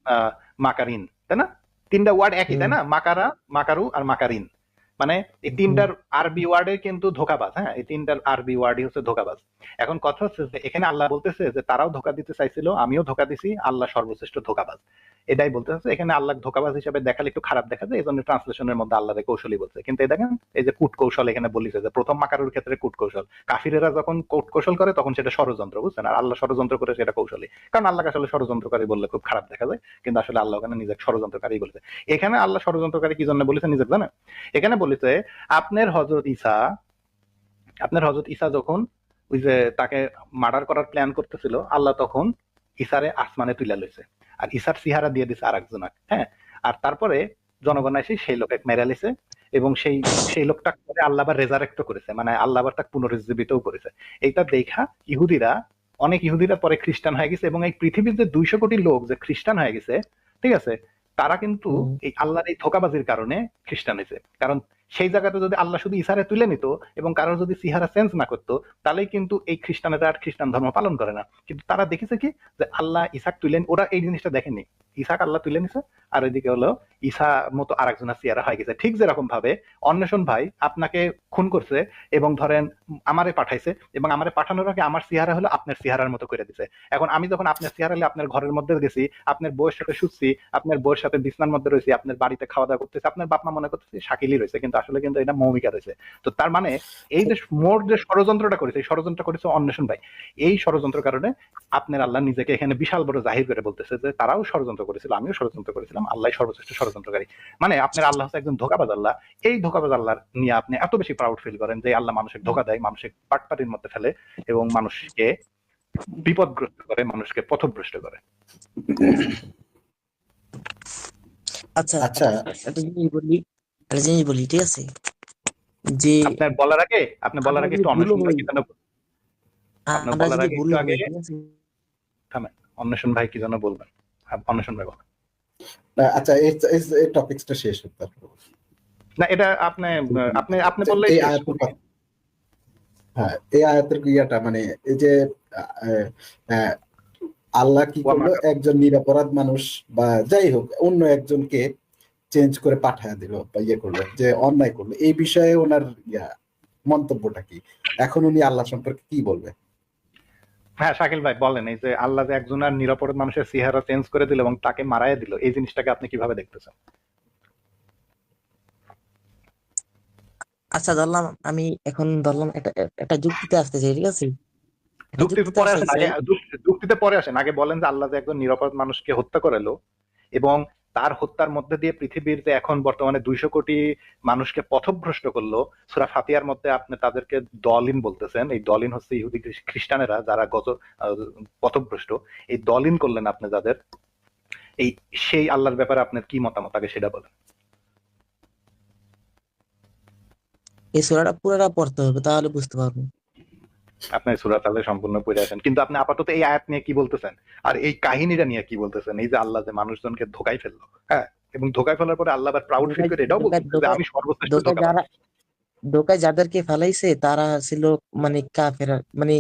আহ মাকারিন। তাই না? তিনটা ওয়ার্ড একই, তাই হুম। না? মাকারা, মাকারু আর মাকারিন। মানে এই তিনটার আরবি ওয়ার্ডে কিন্তু ধোকাবাজ। হ্যাঁ, এই তিনটার আরবি ওয়ার্ডই হচ্ছে ধোকাবাজ। এখন কথা হচ্ছে যে এখানে আল্লাহ বলতেছে যে তারাও ধোকা দিতে চাইছিল, আমিও ধোকা দিছি, আল্লাহ সর্বশ্রেষ্ঠ ধোকাবাজ। এটাই বলতে চাচ্ছে। এখানে আল্লাহ ধোকাবাজ হিসেবে দেখালে একটু খারাপ দেখা যায়, এই জন্য ট্রান্সলেশনের মধ্যে আল্লাহরে কৌশলী বলছে। কিন্তু এই দেখেন, এই যে কূট কৌশল এখানে বলিছে, যে প্রথম মাকারুর ক্ষেত্রে কূট কৌশল, কাফিরেরা যখন কূট কৌশল করে তখন সেটা ষড়যন্ত্র, বুঝছেন? আর আল্লাহ ষড়যন্ত্র করে সেটা কৌশলী। কারণ আল্লাহকে আসলে ষড়যন্ত্রকারী বললে খুব খারাপ দেখা যায়, কিন্তু আসলে আল্লাহ ওখানে নিজেকে ষড়যন্ত্রকারী বলেছে। এখানে আল্লাহ ষড়যন্ত্রকারী কি জন্য বলেছে নিজেকে জানেন? এখানে বলেছে আপনার হযরত ঈসা যখন ওই যে তাকে মার্ডার করার প্ল্যান করতেছিল, আল্লাহ তখন ঈসারে আসমানে তুলে লইছে, আর ঈসার চেহারা দিয়ে দিছে আরেকজনকে। হ্যাঁ, আর তারপরে জনগণ এসে সেই লোকে মেরে লিছে, এবং সেই লোকটা করে আল্লাহ আবার রেজারেক্ট করেছে, মানে আল্লাহ আবার তাকে পুনরুজ্জীবিতও করেছে। এইটা দেখা অনেক ইহুদিরা পরে খ্রিস্টান হয়ে গেছে, এবং এই পৃথিবীর যে 200 কোটি লোক যে খ্রিস্টান হয়ে গেছে, ঠিক আছে, তারা কিন্তু এই আল্লাহর এই ধোঁকাবাজির কারণে খ্রিস্টান হয়েছে। কারণ সেই জায়গাতে যদি আল্লাহ শুধু ঈসারে তুলে নিত এবং কারোর যদি চেহারা চেঞ্জ না করতো, তাহলেই কিন্তু এই খ্রিস্টানেরা আর খ্রিস্টান ধর্ম পালন করে না। কিন্তু তারা দেখেছে কি, যে আল্লাহ ইসাক তুলেন, ওরা এই জিনিসটা দেখেনি, ইসাক আল্লাহ তুলে নিছে, আর এদিকে হলো ঈসা মতো আরেকজনের চেহারা হয়ে গেছে। ঠিক যেরকম ভাবে অন্বেষণ ভাই আপনাকে খুন করছে এবং ধরেন আমারে পাঠাইছে, এবং আমারে পাঠানোর আগে আমার চেহারা হলো আপনার চেহারার মতো করে দিছে। এখন আমি যখন আপনার চেহারা হলে আপনার ঘরের মধ্যে গেছি, আপনার বউয়ের সাথে শুচ্ছি, আপনার বউয়ের সাথে বিছনার মধ্যে রয়েছি, আপনার বাড়িতে খাওয়া দাওয়া করতেছে, আপনার বাপ মা মনে করতেছে শাকিলই রয়েছে, কিন্তু আসলে কিন্তু এটা মৌমিকা রয়েছে। তো তার মানে এই যে মোর যে ষড়যন্ত্রটা করেছে, এই ষড়যন্ত্রটা করেছে অন্বেষণ ভাই। এই ষড়যন্ত্রের কারণে আপনার আল্লাহ নিজেকে এখানে বিশাল বড় জাহির করে বলতেছে যে তারাও ষড়যন্ত্র করেছিল, আমিও ষড়যন্ত্র করেছিলাম, আল্লাহ সর্বশ্রেষ্ঠ ষড়যন্ত্রকারী। মানে আপনার আল্লাহ হচ্ছে একজন ধোঁকাবাজ আল্লাহ। এই ধোঁকাবাজ আল্লাহ নিয়ে আপনি এত বেশি প্রাউড ফিল করেন যে আল্লাহ মানুষের ধোঁকা দেয়, মানুষের পাটপাটির মধ্যে ফেলে, এবং মানুষকে বিপদগ্রস্ত করে, মানুষকে পথভ্রষ্ট করে। আচ্ছা, আচ্ছা একটা জিনিস বলি, ঠিক আছে? যে আপনার বলার আগে আমরা যদি একটু ভুলও অন্বেষণ ভাই হই, কি যেন আপনার আমরা বলার যদি আগে একটু ভুলও আগে হই, ঠিক আছে? থামেন, অন্বেষণ ভাই কি যেন বলবেন। অন্বেষণ ভাই বলেন। আচ্ছা, এই টপিকসটা শেষ হোক তারপর। না, এটা আপনি আপনি আপনি বললেই এই শেষ। আয়াতের কথা, হ্যাঁ, এই আয়াতের ইয়াটা মানে এই যে আহ, আহ, আল্লাহ কি করলো, একজন নিরপরাধ মানুষ বা যাই হোক অন্য একজনকে চেঞ্জ করে পাঠায় দিল বা ইয়ে করলো, যে অন্যায় করলো, এই বিষয়ে ওনার মন্তব্যটা কি? এখন উনি আল্লাহ সম্পর্কে কি বলবে? হ্যাঁ শাকিল ভাই বলেন, এই যে আল্লাহ যে একজনের নিরাপরাধ মানুষের চেহারা চেঞ্জ করে দিল এবং তাকে মারাই দিল, এই জিনিসটাকে আপনি কিভাবে দেখতেছেন? আচ্ছা, ধরলাম একটা একটা যুক্তিতে আসতেছে, ঠিক আছে? একটা যুক্তিতে যুক্তিতে পরে আসতে আসেন আগে, চাই। যুক্তিতে পরে আসেন, আগে বলেন যে আল্লাহ যে একজন নিরাপরাধ মানুষকে হত্যা করালো, এবং তার হত্যার মধ্যে দিয়ে পৃথিবীর যে এখন বর্তমানে 200 কোটি মানুষকে পথভ্রষ্ট করলো। সূরা ফাতিহার মধ্যে আপনি তাদেরকে দলিন বলতেছেন, এই দলিন হচ্ছে ইহুদি খ্রিস্টানেরা যারা পথভ্রষ্ট। এই দলিন করলেন আপনি যাদের, এই সেই আল্লাহর ব্যাপারে আপনার কি মতামত আগে সেটা বলেন। এই সূরাটা পুরোটা পড়তে হবে, তাহলে বুঝতে পারবো। আপনি সূরা তাহলে সম্পূর্ণ পড়ে আসেন, কিন্তু আপনি আপাতত এই আয়াত নিয়ে কি বলতেছেন আর এই কাহিনীটা নিয়ে কি বলতেছেন? এই যে আল্লাহ যে মানুষজনকে ধোকায় ফেললো, হ্যাঁ, এবং ধোকায় ফেলার পরে আল্লাহ আবার প্রাউড ফিল করে এটাও বলতেছে যে আমি সর্বশ্রেষ্ঠ ধোকাবাজ। ধোকায় যাদেরকে ফেলাইছে তারা ছিল মানে কাফেরা, মানে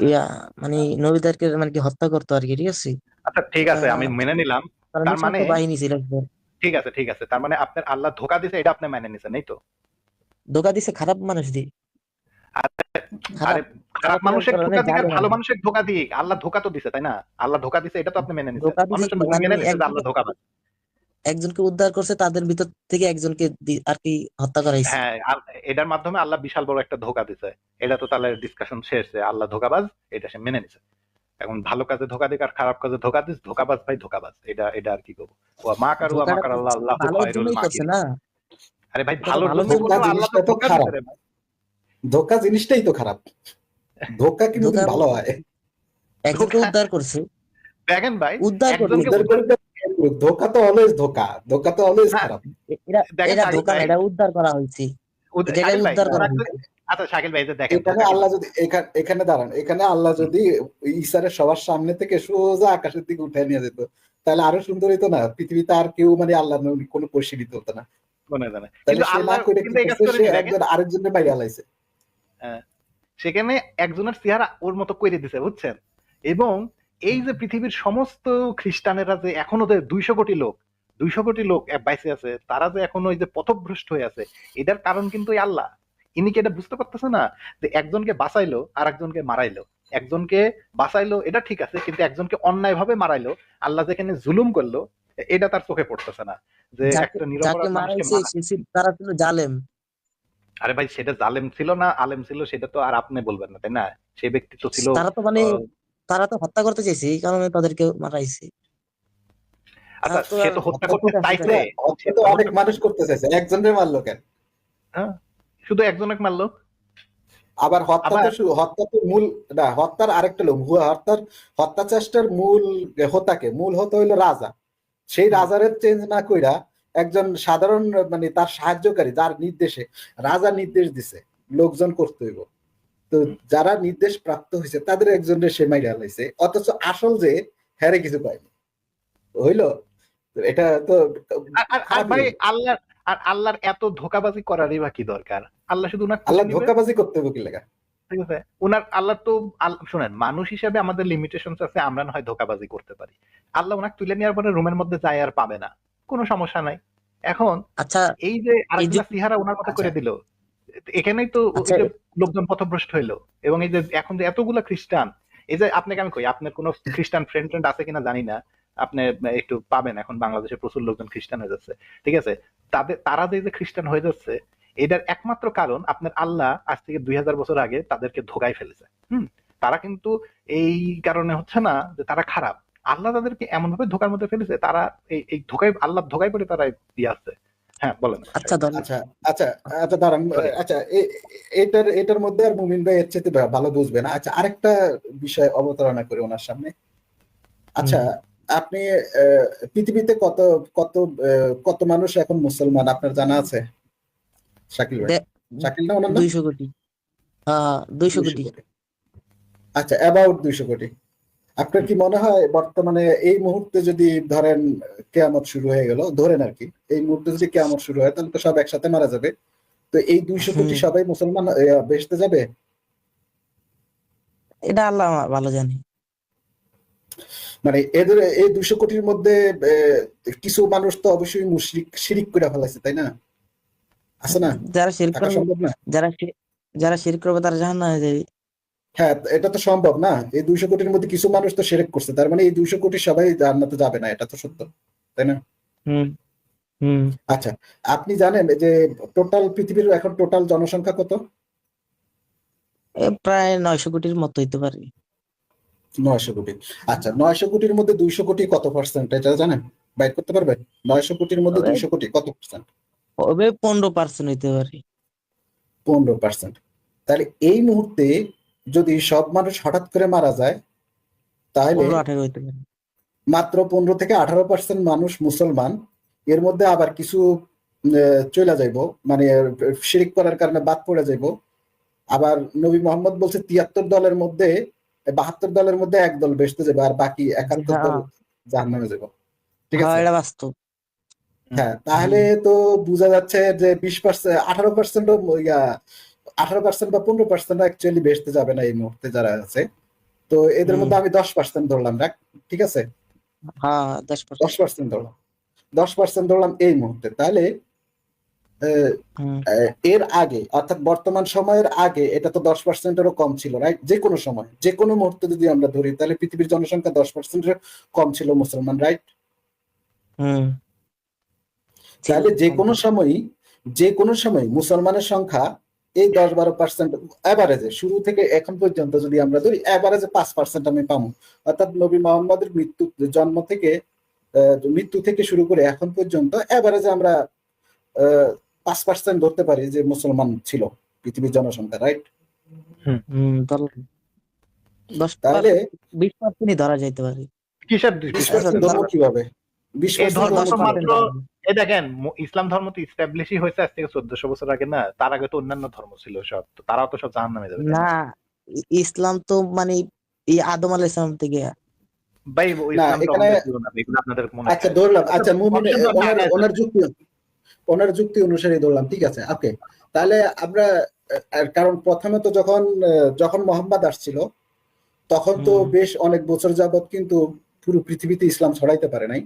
ইয়া, মানে নবীদেরকে মানে কি হত্যা করতো আর কি, ঠিক আছে? আচ্ছা ঠিক আছে, আমি মেনে নিলাম। তারা তার মানে নিঃশংস বাহিনী ছিল। ঠিক আছে, তার মানে আপনার আল্লাহ ধোকা দিছে এটা আপনি মেনে নিছেন, এই তো? ধোকা দিছে খারাপ মানুষ দিয়ে, আরে খারাপ মানুষের কারণে ধোকা দিক আর জালে ভালো মানে মানুষের ধোকা দিক, আল্লাহ ধোকা তো দিছে, তাই না? আল্লাহ ধোকা দিছে এটা তো আপনি মেনে নিছেন। ধোকা দিছে অন্বেষণ কি, ভাই, মানে মেনে নিছে যে একজনকে আল্লাহ ধোকাবাজ। একজনকে উদ্ধার করছে, তাদের ভিতর থেকে একজনকে আর কি হত্যা করাইছে। হ্যাঁ, এটার মাধ্যমে আল্লাহ বিশাল বড় একটা ধোকা দিছে। এটা তো তাহলে ডিসকাশন শেষ যে আল্লাহ ধোকাবাজ, এটা সে মেনে নিছে। এখন ভালো কাজে ধোকা দিক আর খারাপ কাজে ধোকা দিস, ধোকাবাজ ভাই ধোকাবাজ, এটা আর কি করবো। ওয়া মা কারু ওয়া মা ধোকাটা কার আল্লাহ, করছে আল্লাহু ভালোর খায়রুল জন্যই করছে মাকিরিন। না, আরে ভাই এটা তো ভালোর ভালোর জন্য জন্য ধোকা করলেও আল্লাহ তো জিনিসটা তো ধোকা খারাপ, দিছে রে ভাই। ধোকা জিনিসটাই তো খারাপ। ধোকা কিন্তু ধোকা ভালো হয়। একজনকে ধোকা উদ্ধার করছে, দেখেন ভাই, উদ্ধার করছে। একজনকে উদ্ধার করে ধোকা তো অলওয়েজ ধোকা, ধোকা তো অলওয়েজ হ্যাঁ, খারাপ। এরা দেখেন এরা শাকিল ধোকা না, ভাই, এটা উদ্ধার করা হয়েছে, এটাকে শাকিল ভাই উদ্ধার করা ওনাকে, হয়েছে। আচ্ছা শাকিল ভাই এই যে দেখেন এখানে ধোকা কিন্তু, আল্লাহ যদি এখানে দাঁড়ান, এখানে আল্লাহ যদি ঈসারে সবার সামনে থেকে সোজা আকাশের দিকে উঠে নিয়ে যেত, তাহলে আরো সুন্দর হইতো না? পৃথিবীতে আর কেউ মানে আল্লাহ কোনো পরিশীলিত হতো না। মনে জানে, তাহলে কিন্তু সে না আল্লাহ করে কি কিন্তু এই কাজ করছে, সে করেনি দেখেন। একজন আরেকজনের বাইরে আলাইছে। সেখানে একজনের চেহারা ওর মতো করে দিছে, বুঝছেন? এবং এই যে পৃথিবীর সমস্ত খ্রিস্টানেরা যে এখনো যে 200 কোটি লোক, 200 কোটি লোক বাইসে আছে, তারা যে এখন ওই যে পথভ্রষ্ট হয়ে আছে, এটার কারণ কিন্তু এই আল্লাহ। ইনি কি এটা বুঝতে পারতেছে না যে একজনকে বাঁচাইলো আর একজনকে মারাইলো? একজনকে বাঁচাইলো এটা ঠিক আছে, কিন্তু একজনকে অন্যায় ভাবে মারাইলো, আল্লাহ যেখানে জুলুম করলো, এটা তার চোখে পড়তেছে না যে যাকে একটা যাকে নিরপরাধ মানুষকে মারাইছে মারা। তারা ছিল জালেম। আরে ভাই, সেটা জালেম ছিল না আলেম ছিল সেটা তো আর আপনি বলবেন না, তাই না? সেই ব্যক্তি তো ছিল তারা তো মানে আহ, তারা তো হত্যা করতে চাইছে, এই কারণে তাদেরকে মারাইছে। আচ্ছা, তারা তো সে আর তো হত্যা হত্যা করতে করতে আসে চাইছে, নাই। সে হত্যা তো তো অনেক হত্যা মানুষ করতে চাইছে, একজনের মারলো কেন? হ্যাঁ, শুধু একজনকে মারলো। আবার আবার হত্যা তো মূল না, হত্যার আরেকটা লোক হত্যা চেষ্টার মূল হতে হইলো রাজা। সেই হুম, রাজারের চেঞ্জ না কইরা একজন সাধারণ মানে তার সাহায্যকারী, যার নির্দেশে রাজা নির্দেশ দিছে লোকজন করতে হইব, তো হুম। যারা নির্দেশ প্রাপ্ত হয়েছে তাদের একজনের সে মাইরা লাইছে, অথচ আসল যে হ্যারে কিছু পায়নি, হইলো? তো এটা তো আর আর আর খারাপই ভাই, হইলো। আল্লাহর এত ধোকাবাজি করারই বা কি দরকার? আল্লাহ শুধু উনার তুলে আল্লাহ নিবে, ধোঁকাবাজি করতে হবে কি লাগা? ঠিক আছে? উনার আল্লাহ তো শুনেন, মানুষ হিসেবে আমাদের লিমিটেশন আছে, আমরা না হয় ধোকাবাজি করতে পারি। আল্লাহ ওনাকে তুলে নেওয়ার পরে রুমের মধ্যে যায় আর পাবে না, কোনো সমস্যা নাই। এখন আচ্ছা এই যে এই যে আরেকজনের চেহারা ওনার মতো আচ্ছা করে দিল, এখানেই তো আচ্ছা ওই যে লোকজন পথভ্রষ্ট হইলো। এবং এই যে এখন যে এতগুলা খ্রিস্টান, এই যে আপনাকে আমি কই, আপনার কোনো খ্রিস্টান ফ্রেন্ড ট্রেন্ড আছে কিনা জানি না, আপনি একটু পাবেন, এখন বাংলাদেশে প্রচুর লোকজন খ্রিস্টান হয়ে যাচ্ছে, ঠিক আছে? তারা যে খ্রিস্টান হয়ে যাচ্ছে, এটার একমাত্র কারণ আপনার আল্লাহ আজ থেকে 2000 বছর আগে তাদেরকে ধোকায় ফেলেছে। তারা কিন্তু এই কারণে হচ্ছে না যে তারা খারাপ, আল্লাহ তাদেরকে এমন ভাবে ধোকার মধ্যে ফেলেছে, তারা এই ধোকায়, আল্লাহ ধোকায় পড়ে তারা দিয়ে আছে। হ্যাঁ, বলেন। আচ্ছা ধরেন আচ্ছা আচ্ছা আচ্ছা দাঁড়ান। সরি। আচ্ছা এটার মধ্যে আর মুমিন ভাই এর চেয়ে ভালো বুঝবে না। আচ্ছা, আরেকটা বিষয় অবতারণা করি ওনার সামনে। আচ্ছা, আপনি পৃথিবীতে কত কত কত মানুষ এখন মুসলমান আপনার জানা আছে? শাকিল ভাই, দে- শাকিল না ওনার নাম? 200 কোটি। হ্যাঁ 200 কোটি। 200 কোটি। আচ্ছা, অ্যাবাউট 200 কোটি। আপনার কি মনে হয় বর্তমানে এই মুহূর্তে যদি ধরেন কেয়ামত শুরু হয়ে গেল, ধরেন আর কি, এই মুহূর্তে যদি কেয়ামত শুরু হয় তাহলে তো সব একসাথে মারা যাবে, তো এই 200 কোটি হম সবাই মুসলমান বেহেশতে যাবে? এটা আল্লাহ ভালো জানে। মানে এদের এই 200 কোটির মধ্যে কিছু মানুষ তো অবশ্যই মুশরিক শিরিক করে ফেলাইছে, তাই না? আছে না? যারা শিরক থাকা করবে, সম্ভব না? যারা যারা শিরক করবে তারা জাহান্নামে যাবে। হ্যাঁ, এটা তো সম্ভব না। এই 200 কোটির মধ্যে কিছু মানুষ তো শিরক করছে, তার মানে এই 200 কোটি সবাই জান্নাতে যাবে না, এটা তো সত্য, তাই না? হম হম আচ্ছা, আপনি জানেন যে টোটাল পৃথিবীর এখন টোটাল জনসংখ্যা কত? প্রায় 900 কোটির মতো হইতে পারে। 900 কোটি। আচ্ছা, 900 কোটির মধ্যে 200 কোটি কত পার্সেন্ট এটা জানেন? বাইর করতে পারবেন? 900 কোটির মধ্যে তবে 200 কোটি কত পার্সেন্ট? 15% হইতে পারে। 15%। তাহলে এই মুহূর্তে যদি সব মানুষ হঠাৎ করে মারা যায়, তাহলে 15-18 হইতে পারে। মাত্র 15 থেকে 18% মানুষ মুসলমান, এর মধ্যে আবার কিছু চলে যাইব, মানে শিরিক করার কারণে বাদ পড়ে যাইব। আবার নবী মোহাম্মদ বলছে 73 দলের মধ্যে 72 দলের মধ্যে এক দল বেহেশতে যাবে, আর বাকি 71 দল হ্যাঁ জাহান্নামে যাব, ঠিক হ্যাঁ আছে? এটা বাস্তব। হ্যাঁ, তাহলে হম তো বোঝা যাচ্ছে যে 20%, 18% 18% বা 15% অ্যাকচুয়ালি বেহেশতে যাবে না এই মুহূর্তে যারা আছে। তো এদের হম মধ্যে আমি 10% ধরলাম, রাখ, ঠিক আছে? হ্যাঁ 10%। 10% ধরলাম, 10% ধরলাম এই মুহূর্তে। তাহলে আহ, হম এর আগে অর্থাৎ বর্তমান সময়ের আগে এটা তো 10%-এরও কম ছিল, রাইট? যে কোনো সময়, যে কোনো মুহূর্তে যদি আমরা ধরি, তাহলে পৃথিবীর জনসংখ্যা 10%-এর কম ছিল মুসলমান, রাইট? হম ছিল তাহলে যে কোনো সময় মুসলমানের সংখ্যা এই 10-12% এভারেজে, শুরু থেকে এখন পর্যন্ত যদি আমরা ধরি, এভারেজে 5% আমি পাবো। অর্থাৎ নবী মোহাম্মদের মৃত্যু থেকে শুরু করে এখন পর্যন্ত এভারেজে আমরা 5% ধরতে পারি যে মুসলমান ছিল পৃথিবীর জনসংখ্যা, রাইট? ধরলাম 10%, তাহলে 20% ধরা যাইতে পারে। কিসের 20% 20%? ধরবো কিভাবে? এই 20% ধর্ম ধরবো তো 10% কিভাবে? মাত্র, এই দেখেন, ইসলাম ধর্ম তো ইস্টাবলিশই হয়েছে আজ থেকে 1400 বছর আগে না? তার আগে তো অন্যান্য ধর্ম ছিল সব, তো তারাও তো সব জাহান্নামে যাবে, তাই না না? ইসলাম তো মানে এই আদম আলাইহিস সালাম থেকে। ভাই, ও না, ইসলাম তো এখানে আমাদের জীবন, এগুলো আপনাদের মনে আচ্ছা হয়। ধরলাম, আচ্ছা, আচ্ছা মুমিন বংশধর না, হ্যাঁ, ওনার যুক্তি অনুসারে ধরলাম, ঠিক আছে, ওকে। তাহলে আমরা কারণ প্রথমে তো যখন মোহাম্মদ আসছিল, তখন তো হম বেশ অনেক বছর যাবত কিন্তু পুরো পৃথিবীতে ইসলাম ছড়াইতে পারে নাই।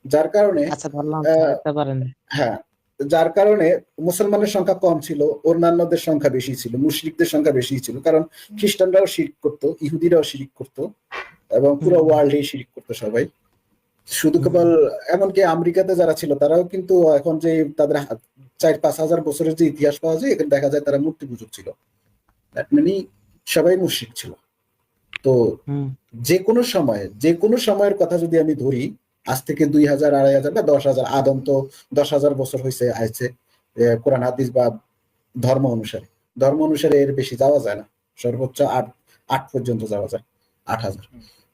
যার কারণে আচ্ছা ধরলাম আহ, ছাড়তে পারেন। হ্যাঁ, যার কারণে মুসলমানের সংখ্যা কম ছিল, অন্যান্যদের সংখ্যা বেশি ছিল, মুশরিকদের সংখ্যা বেশি ছিল, কারণ খ্রিস্টানরাও শিরক করতো, ইহুদিরাও শিরক করতো, এবং পুরো হুম, ওয়ার্ল্ডেই শিরক করতো সবাই। শুধু হুম, কেবল এমনকি আমেরিকাতে যারা ছিল তারাও কিন্তু এখন যে তাদের 4-5 হাজার বছরের যে ইতিহাস পাওয়া যায়, এখানে দেখা যায় তারা মূর্তি পূজক ছিল। দ্যাট মানে সবাই মুশরিক ছিল। তো হুম, যে কোনো সময়ের কথা যদি আমি ধরি, আজ থেকে 2,000, 2,500 বা 10,000, আদম তো 10,000 বছর হয়েছে আইছে কোরআন হাদিস বা ধর্ম অনুসারে এর বেশি যাওয়া যায় না, সর্বোচ্চ 8 পর্যন্ত যাওয়া যায়, 8,000।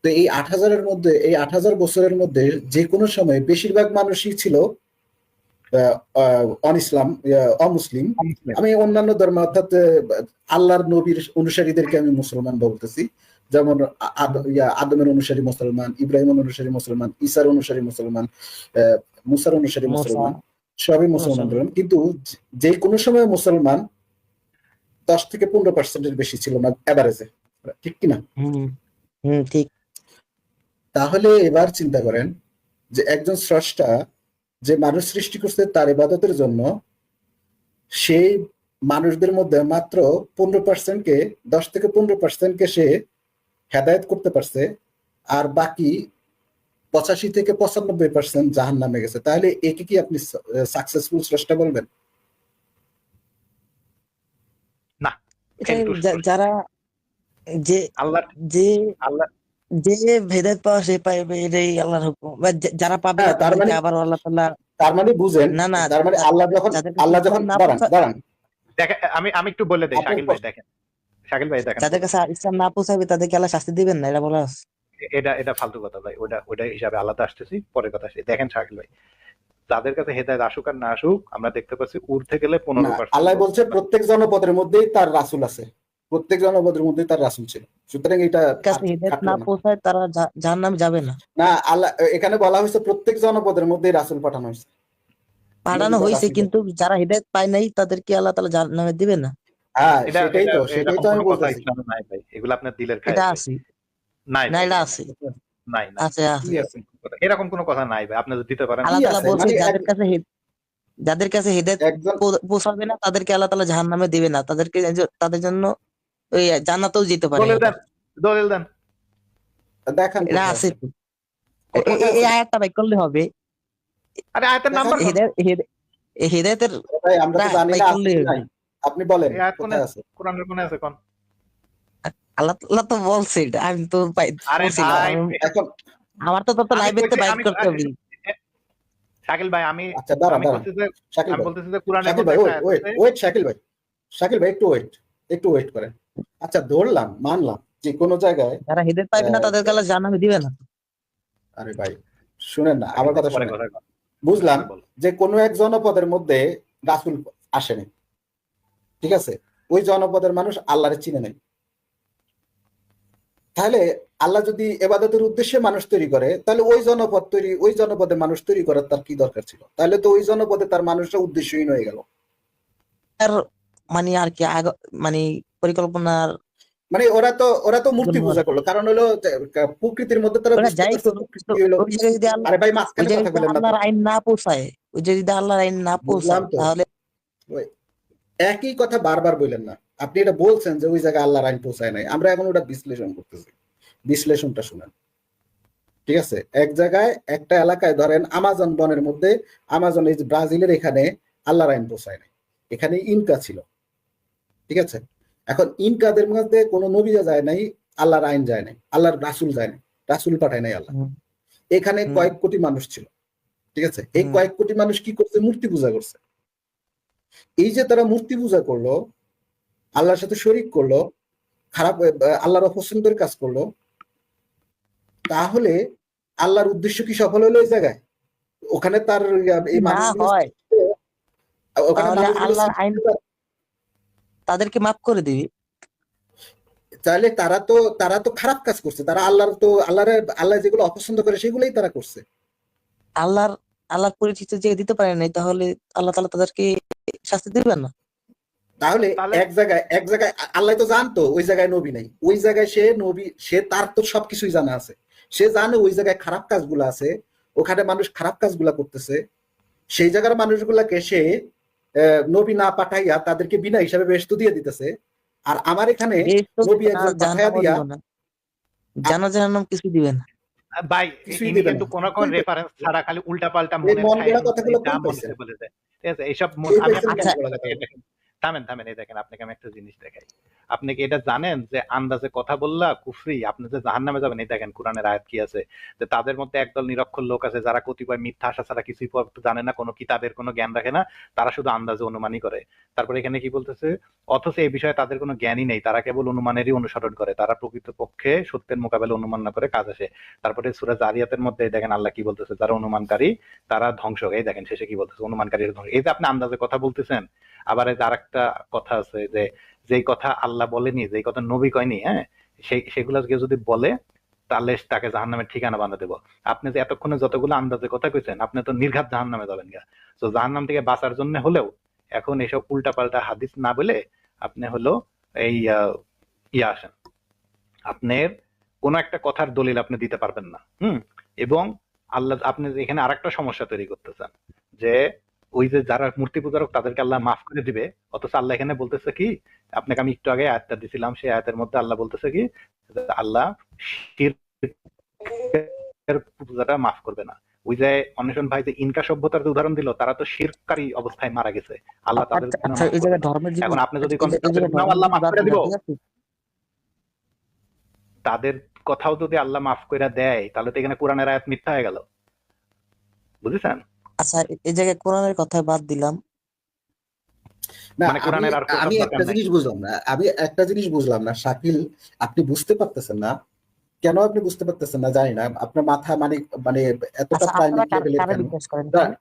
তো এই 8,000-এর মধ্যে, এই 8,000 বছরের মধ্যে যে কোনো সময় বেশিরভাগ মানুষই ছিল অনইসলাম, অমুসলিম। আমি অন্যান্য ধর্ম অর্থাৎ আল্লাহর নবীর অনুসারীদেরকে আমি মুসলমান বলতেছি, যেমন আদমের অনুসারী মুসলমান, ইব্রাহিমের অনুসারী মুসলমান, ঈসার অনুসারী মুসলমান, মুসার অনুসারী মশা মুসলমান, সবই মুসলমান মশা ধর্ম। কিন্তু যে কোনো সময় মুসলমান 10-15%-এর বেশি ছিল না এভারেজে, ঠিক কিনা? হুম, হুম, ঠিক। তাহলে এবার চিন্তা করেন যে একজন স্রষ্টা যে মানুষ সৃষ্টি করছে তার ইবাদতের জন্য, সেই মানুষদের মধ্যে মাত্র 15%-কে, 10-15%-কে সে হেদায়েত করতে পারছে, আর বাকি 85-95% জাহান্নামে গেছে। তাহলে একে কি আপনি সাকসেসফুল স্রষ্টা বলবেন? না, এটা ফেল টু। যারা যে আল্লাহ যে আল্লাহ যে হেদায়েত পাওয়া সে পাইবে, এটাই আল্লাহর হুকুম। বা যারা পাবে না হ্যাঁ, তাদেরকে আবার আল্লাহ তাআলা, তার মানে বুঝেন, না না, তার মানে যাদের কাছে আল্লাহ যখন ইসলাম না দাঁড়ান পৌঁছা, দাঁড়ান দেখেন, আমি আমি একটু বলে দেই, আপনার শাকিল ভাই দেখেন, শাকিল ভাই দেখেন যাদের বলে কাছে ইসলাম না পৌঁছাবে তাদেরকে আল্লাহ শাস্তি দিবেন না, এটা বলা আছে। এটা এটা ফালতু কথা ভাই, ওটা ওটা হিসাবে আলাদা আসতেছি, পরের কথা আসে। দেখেন শাকিল ভাই, তাদের কাছে হেদায়েত আসুক আর না আসুক, আমরা দেখতে পাচ্ছি উঠতে গেলে না, 15% আল্লাহ লোক বলছে প্রত্যেক জনপদের মধ্যেই তার রাসূল আছে, প্রত্যেক জনপদের মধ্যেই তার রাসূল ছিল, সুতরাং এটা আর কাছে হেদায়েত খাটলো না না। পৌঁছায় তারা জাহান্নামে যাবে না। না, আল্লাহ এখানে বলা হয়েছে প্রত্যেক জনপদের মধ্যেই রাসূল পাঠানো হয়েছে, নবী পাঠানো বা হয়েছে, রাসূল। কিন্তু যারা হেদায়েত পায় নাই তাদেরকে আল্লাহ তাআলা জাহান্নামে দিবে না। হ্যাঁ, এটা সেটাই এটা তো, এরকম আমি কোনো কথা বলতেছি। ইসলামে নাই ভাই, এগুলো আপনার দিলের এটা খায়ের ভাই। আছে, নাই না ভাই, এটা এরকম আছে, কোনো কথা নাই, নাই আছে কি আছে। আছে? এরকম কোনো কথা নাই ভাই, আপনি যদি দিতে পারেন কি আল্লাহ তাআলা আছে বলছে মানে যাদের কাছে হেদায়েত একজন, পৌঁছাবে না তাদেরকে আল্লাহ তাআলা জাহান্নামে দিবে না, তাদের জন্য ওই জান্নাতেও যেতে পারে দলিল এটা। দেন, দলিল দেন। দেখান এটা কোথায় আছে আছে, তো। কোথায় এই আছে আয়াতটা বাই করলে হবে। আরে আয়াতের দেখান। নাম্বার কোন? হেদায়েতের ভাই আমরা তো জানি বাই না আছে করলে কি হবে। নাই, আপনি বলেন এই আয়াত কোনে, কোথায় আছে। কোরআনের কোনে আছে কোন? আল্লাহ তাআলা তো বলছে এটা, আমি তো আরে পড়ছি না। ভাই, এখন আমার তো তত আমি লাইব্রেরিতে কইছি, বাইর আমি করতে হবে। শাকিল ভাই, আমি আচ্ছা, দাঁড়ান আমি দাঁড়ান কইছি যে, শাকিল আমি ভাই, বলতেছি যে কোরআনের শাকিল মধ্যে ভাই একটা ওয়েট আয়াত ওয়েট আছে। ওয়েট শাকিল ভাই, শাকিল ভাই একটু ওয়েট করেন। আচ্ছা, ধরলাম, মানলাম যে কোনো জায়গায় যারা হেদায়েত পাইবে না আহ, তাদেরকে আল্লাহ জাহান্নামে দিবে না। আরে ভাই শুনেন না, শাকিল আমার ভাই কথা পরে শুনেন। কথা কন, বুঝলাম পরে বল। যে কোনো এক জনপদের মধ্যে রাসূল আসেনি, ঠিক আছে, ওই জনপদের মানুষ আল্লাহরে চিনে নাই। তাহলে আল্লাহ যদি এবাদতের উদ্দেশ্যে মানুষ তৈরি করে, তাহলে ওই জনপদে মানুষ তৈরি করার তার কি দরকার ছিল? তাহলে তো ওই জনপদে তার মানুষরা উদ্দেশ্যহীন হয়ে গেল। আর মানে আর কি মানে পরিকল্পনার মানে ওরা তো মূর্তি জন্য আর পূজা কি। করলো, কারণ হলো যে প্রকৃতির মধ্যে তারা ওরা বুঝতে যাই পারছে করুক, প্রকৃতি তো হলো। ওই জায়গায় যদি আল্লাহ আরে ভাই, ওই মাঝখানে জায়গায় কথা যদি বললেন না তো। আল্লাহর আইন না পৌঁছায়, ওই জায়গায় যদি আল্লাহর আইন না বুঝলাম পৌঁছায় তো, তাহলে ওই একই কথা বারবার বললেন না। আপনি এটা বলছেন যে ওই জায়গায় আল্লাহর আইন পৌঁছায় নাই, আমরা এখন ওটা বিশ্লেষণ করতেছি। বিশ্লেষণটা শুনেন, ঠিক আছে? এক জায়গায় একটা এলাকায় ধরেন আমাজন বনের মধ্যে, আমাজন এই যে ব্রাজিলের এখানে আল্লাহর আইন পৌঁছায় নাই, এখানে ইনকা ছিল, ঠিক আছে? এখন ইনকাদের মধ্যে কোনো নবীরা যায় নাই, আল্লাহর আইন যায় নাই, আল্লাহর রাসূল যায় নাই, রাসূল পাঠায় নাই আল্লাহ। হুম, এখানে হুম, কয়েক কোটি মানুষ ছিল, ঠিক আছে? এই হুম, কয়েক কোটি মানুষ কি করছে? মূর্তি পূজা করছে। এই যে তারা মূর্তি পূজা করলো, আল্লাহর সাথে শরীক করলো, খারাপ আল্লাহর অপছন্দের কাজ করলো, তাহলে আল্লাহর উদ্দেশ্য কি সফল হলো ওই জায়গায়? ওখানে তার যদি এই না মানুষগুলো, হয় ওখানে তাহলে মানুষগুলো আল্লাহর আইন তাদেরকে মাফ করে দিবি। তাহলে তারা তো খারাপ কাজ করছে, তারা আল্লাহ যেগুলো অপছন্দ করে সেগুলোই তারা করছে। আল্লাহর আল্লাহর পরিচিত যে দিতে পারে নাই, তাহলে আল্লাহ তাআলা তাদেরকে শাস্তি দিবেন না। তাহলে তাহলে এক জায়গায় আল্লাহ তো জানতো ওই জায়গায় নবী নাই, ওই জায়গায় সে নবী, তার তো সবকিছুই জানা আছে, সে জানে ওই জায়গায় খারাপ কাজগুলো আছে, ওখানে মানুষ খারাপ কাজগুলা করতেছে, সেই জায়গার মানুষগুলাকে সে নবী না পাঠাইয়া তাদেরকে বিনা হিসাবে বেহেশত দিয়ে দিতেছে। আর আমার এখানে বেশ তো নবী দিবে না, একজন পাঠাইয়া জাহান্নামও দিয়া দিব না, জান্নাত জাহান্নাম কিছু দিবে না। ভাই কিছুই ইনি দিবে কিন্তু না। কোনো রেফারেন্স ছাড়া খালি উল্টা পাল্টা এই মনের মন গড়া খায়ের কথাগুলো যা কোন মনে পাইছেন? চায় বলে দেয়, ঠিক আছে? এইসব কে আমি পাইছেন আচ্ছা মন গড়া আপনাকে কথা? দেখেন, থামেন এই দেখেন, আপনাকে আমি একটা জিনিস দেখাই। আপনি কি এটা জানেন যে আন্দাজে কথা বললা কুফরি, আপনি যে জাহান্নামে যাবেন? এই দেখেন কোরআনের আয়াত কি আছে, যে তাদের মধ্যে একদল নিরক্ষর লোক আছে যারা কতিপয় মিথ্যা আশা ছাড়া কিছুই জানে না, কোনো কিতাবের কোনো জ্ঞান রাখে না, তারা শুধু আন্দাজে অনুমানই করে। তারপরে এখানে কি বলতেছে, অথচ এই বিষয়ে তাদের কোনো জ্ঞানই নেই, তারা কেবল অনুমানেরই অনুসরণ করে, তারা প্রকৃতপক্ষে সত্যের মোকাবেলা অনুমান না করে কাজ আসে। তারপরে সূরা জারিয়াতের মধ্যে দেখেন আল্লাহ কি বলতেছে, যারা অনুমানকারী তারা ধ্বংস। এই দেখেন শেষে কি বলতেছে, অনুমানকারীর ধ্বংস। এই যে আপনি আন্দাজে কথা বলতেছেন, আবার এই যে আরেকটা কথা আছে যে যেই কথা আল্লাহ বলেনি, যেই কথা নবী কয়নি, হ্যাঁ, সেগুলা কেউ যদি বলে তাহলে তাকে জাহান্নামের ঠিকানা বানা দেবো। আপনি যে এতক্ষণে যতগুলো আন্দাজে কথা কইছেন, আপনি তো নির্ঘাত জাহান্নামে যাবেন গা। তো জাহান্নাম থেকে বাঁচার জন্য হলেও এখন এসব উল্টাপাল্টা হাদিস না বলে আপনি হলো এই ইয়া আসেন, আপনার কোন একটা কথার দলিল আপনি দিতে পারবেন না। এবং আল্লাহ, আপনি এখানে আরেকটা সমস্যা তৈরি করতেছেন যে ওই যে যারা মূর্তি পূজারক তাদেরকে আল্লাহ মাফ করে দিবে, অথচ আল্লাহ এখানে বলতেছে কি, আপনাকে আমি একটু আগে আয়াতটা দিছিলাম, সেই আয়াতের মধ্যে আল্লাহ বলতেছে কি, যে আল্লাহ শিরকের পূজাটা মাফ করবে না। ওই যে অন্বেষণ ভাই যে ইনকা সভ্যতার যে উদাহরণ দিল, তারা তো শিরকারী অবস্থায় মারা গেছে, আল্লাহ তাদের আচ্ছা গুনাহ আচ্ছা, মাফ এই করবে জায়গায় না। ধর্মের জিনিস, এখন আপনি যদি এই কোন এই জায়গায় গুনাহ ধর্মের আল্লাহ জিনিস মাফ বাদ করে দিব, দিলাম, ঠিক আছে? তাদের কথাও যদি আল্লাহ মাফ করে দেয়, তাহলে তো এখানে কোরআনের আয়াত মিথ্যা হয়ে গেল, বুঝেছেন? আচ্ছা, এই জায়গায় কোরআনের কথা বাদ দিলাম। না, মানে আমি কোরআনের আর কোথাও আমি দরকার একটা নাই। জিনিস বুঝলাম না, শাকিল, আপনি বুঝতে পারতেছেন না, কেন আপনি বুঝতে পারতেছেন না জানি না, আপনার মাথা মানে মানে এতটা আচ্ছা, আপনারা প্রাইমেট লেভেলের কারে কেন? বিশ্বাস করেন? দাঁড়ান,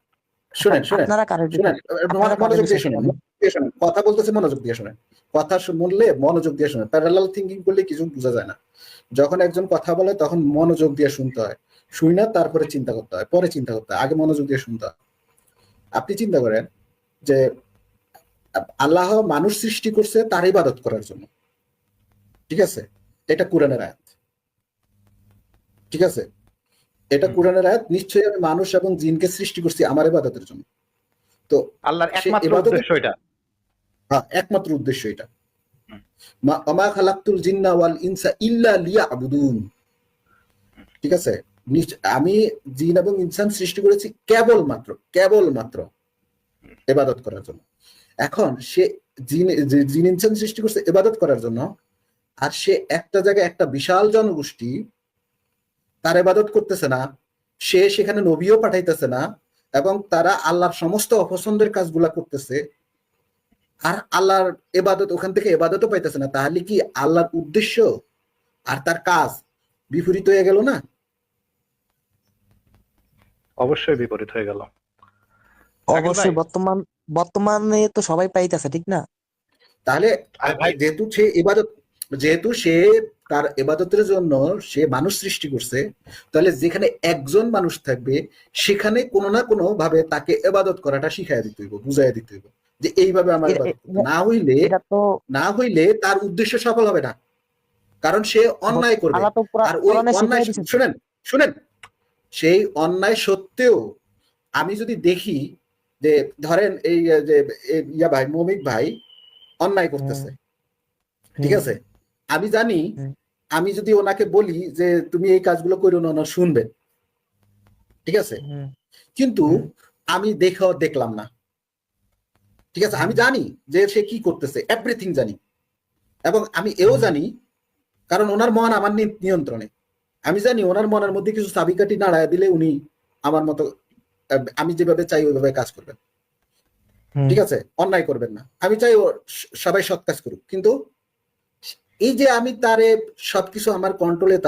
শুনেন শুনেন আপনারা কারে শুনেন, বিশ্বাস, আপনারা কারে মনোযোগ দিয়ে বিশ্বাস শুনেন, করেন? কথা বলতেছে, মনোযোগ দিয়ে শুনেন, কথা শুনলে মনোযোগ দিয়ে শুনেন। প্যারালাল থিঙ্কিং করলে কিছু বোঝা যায় না। যখন একজন কথা বলে তখন মনোযোগ দিয়ে শুনতে হয়, শুই না তারপরে চিন্তা করতে হয়, পরে চিন্তা করতে হয়, আগে মনোযোগ দিয়ে শুনতে হয়। আপনি চিন্তা করেন যে আল্লাহ মানুষ সৃষ্টি করছে তার ইবাদত করার জন্য, ঠিক আছে? এটা কোরআনের আয়াত, ঠিক আছে? এটা কোরআনের আয়াত, নিশ্চয়ই আমি মানুষ এবং জিনকে সৃষ্টি করছি আমার ইবাদতের জন্য। তো আল্লাহর সে একমাত্র ইবাদত, উদ্দেশ্য এটা। হ্যাঁ, একমাত্র উদ্দেশ্য এটা। মা খালাকতুল জিন্না ওয়াল ইনসা ইল্লা লিয়াবুদুন, ঠিক আছে? আমি জিন এবং ইনসান সৃষ্টি করেছি কেবলমাত্র ইবাদত করার জন্য। এখন সে জিন ইনসান সৃষ্টি করছে ইবাদত করার জন্য, আর সে একটা জায়গায় একটা বিশাল জনগোষ্ঠী তার ইবাদত করতেছে না, সে সেখানে নবীও পাঠাইতেছে না, এবং তারা আল্লাহর সমস্ত অপছন্দের কাজগুলা করতেছে, আর আল্লাহর ইবাদত, ওখান থেকে ইবাদতও পাইতেছে না। তাহলে কি আল্লাহর উদ্দেশ্য আর তার কাজ বিপরীত হয়ে গেল না? অবশ্যই বিপরীত হয়ে গেল। অবশ্যই, বর্তমানে তো সবাই পাইতেছে, ঠিক না? তাহলে আরে ভাই, যেহেতু সে তার ইবাদতের জন্য সে মানুষ সৃষ্টি করছে, তাহলে যেখানে একজন মানুষ থাকবে সেখানে কোনো না কোনো ভাবে তাকে ইবাদত করাটা শিখাই দিতে হইব, বুঝাই দিতে হইব যে এইভাবে আমার ইবাদত করতে। এটা তো না হইলে তার উদ্দেশ্য সফল হবে না, কারণ সে অন্যায় করবে। আল্লাহ তো আর ওই কোরআনে অন্যায়, শিখিয়ে দিয়েছে। শুনেন শুনেন, সেই অন্যায় সত্ত্বেও আমি যদি দেখি যে ধরেন এই যে ইয়া ভাই, মমিক ভাই অন্যায় করতেছে, ঠিক আছে? আমি জানি, আমি যদি ওনাকে বলি যে তুমি এই কাজগুলো করো না, শুনবেন, ঠিক আছে? কিন্তু আমি দেখলাম না, ঠিক আছে? আমি জানি যে সে কি করতেছে, এভরিথিং জানি, এবং আমি এও জানি, কারণ ওনার মন আমার নিয়ন্ত্রণে। আমি জানি ওনার মনের মধ্যে কিছু চাবিকাঠি নাড়ায় দিলে উনি আমার মতো, আমি যেভাবে চাই ওইভাবে কাজ করবেন, ঠিক আছে? অন্যায় করবেন না। আমি চাই সবাই সৎ কাজ করুক, কিন্তু এই যে আমি তারে সবকিছু আমার কন্ট্রোলে,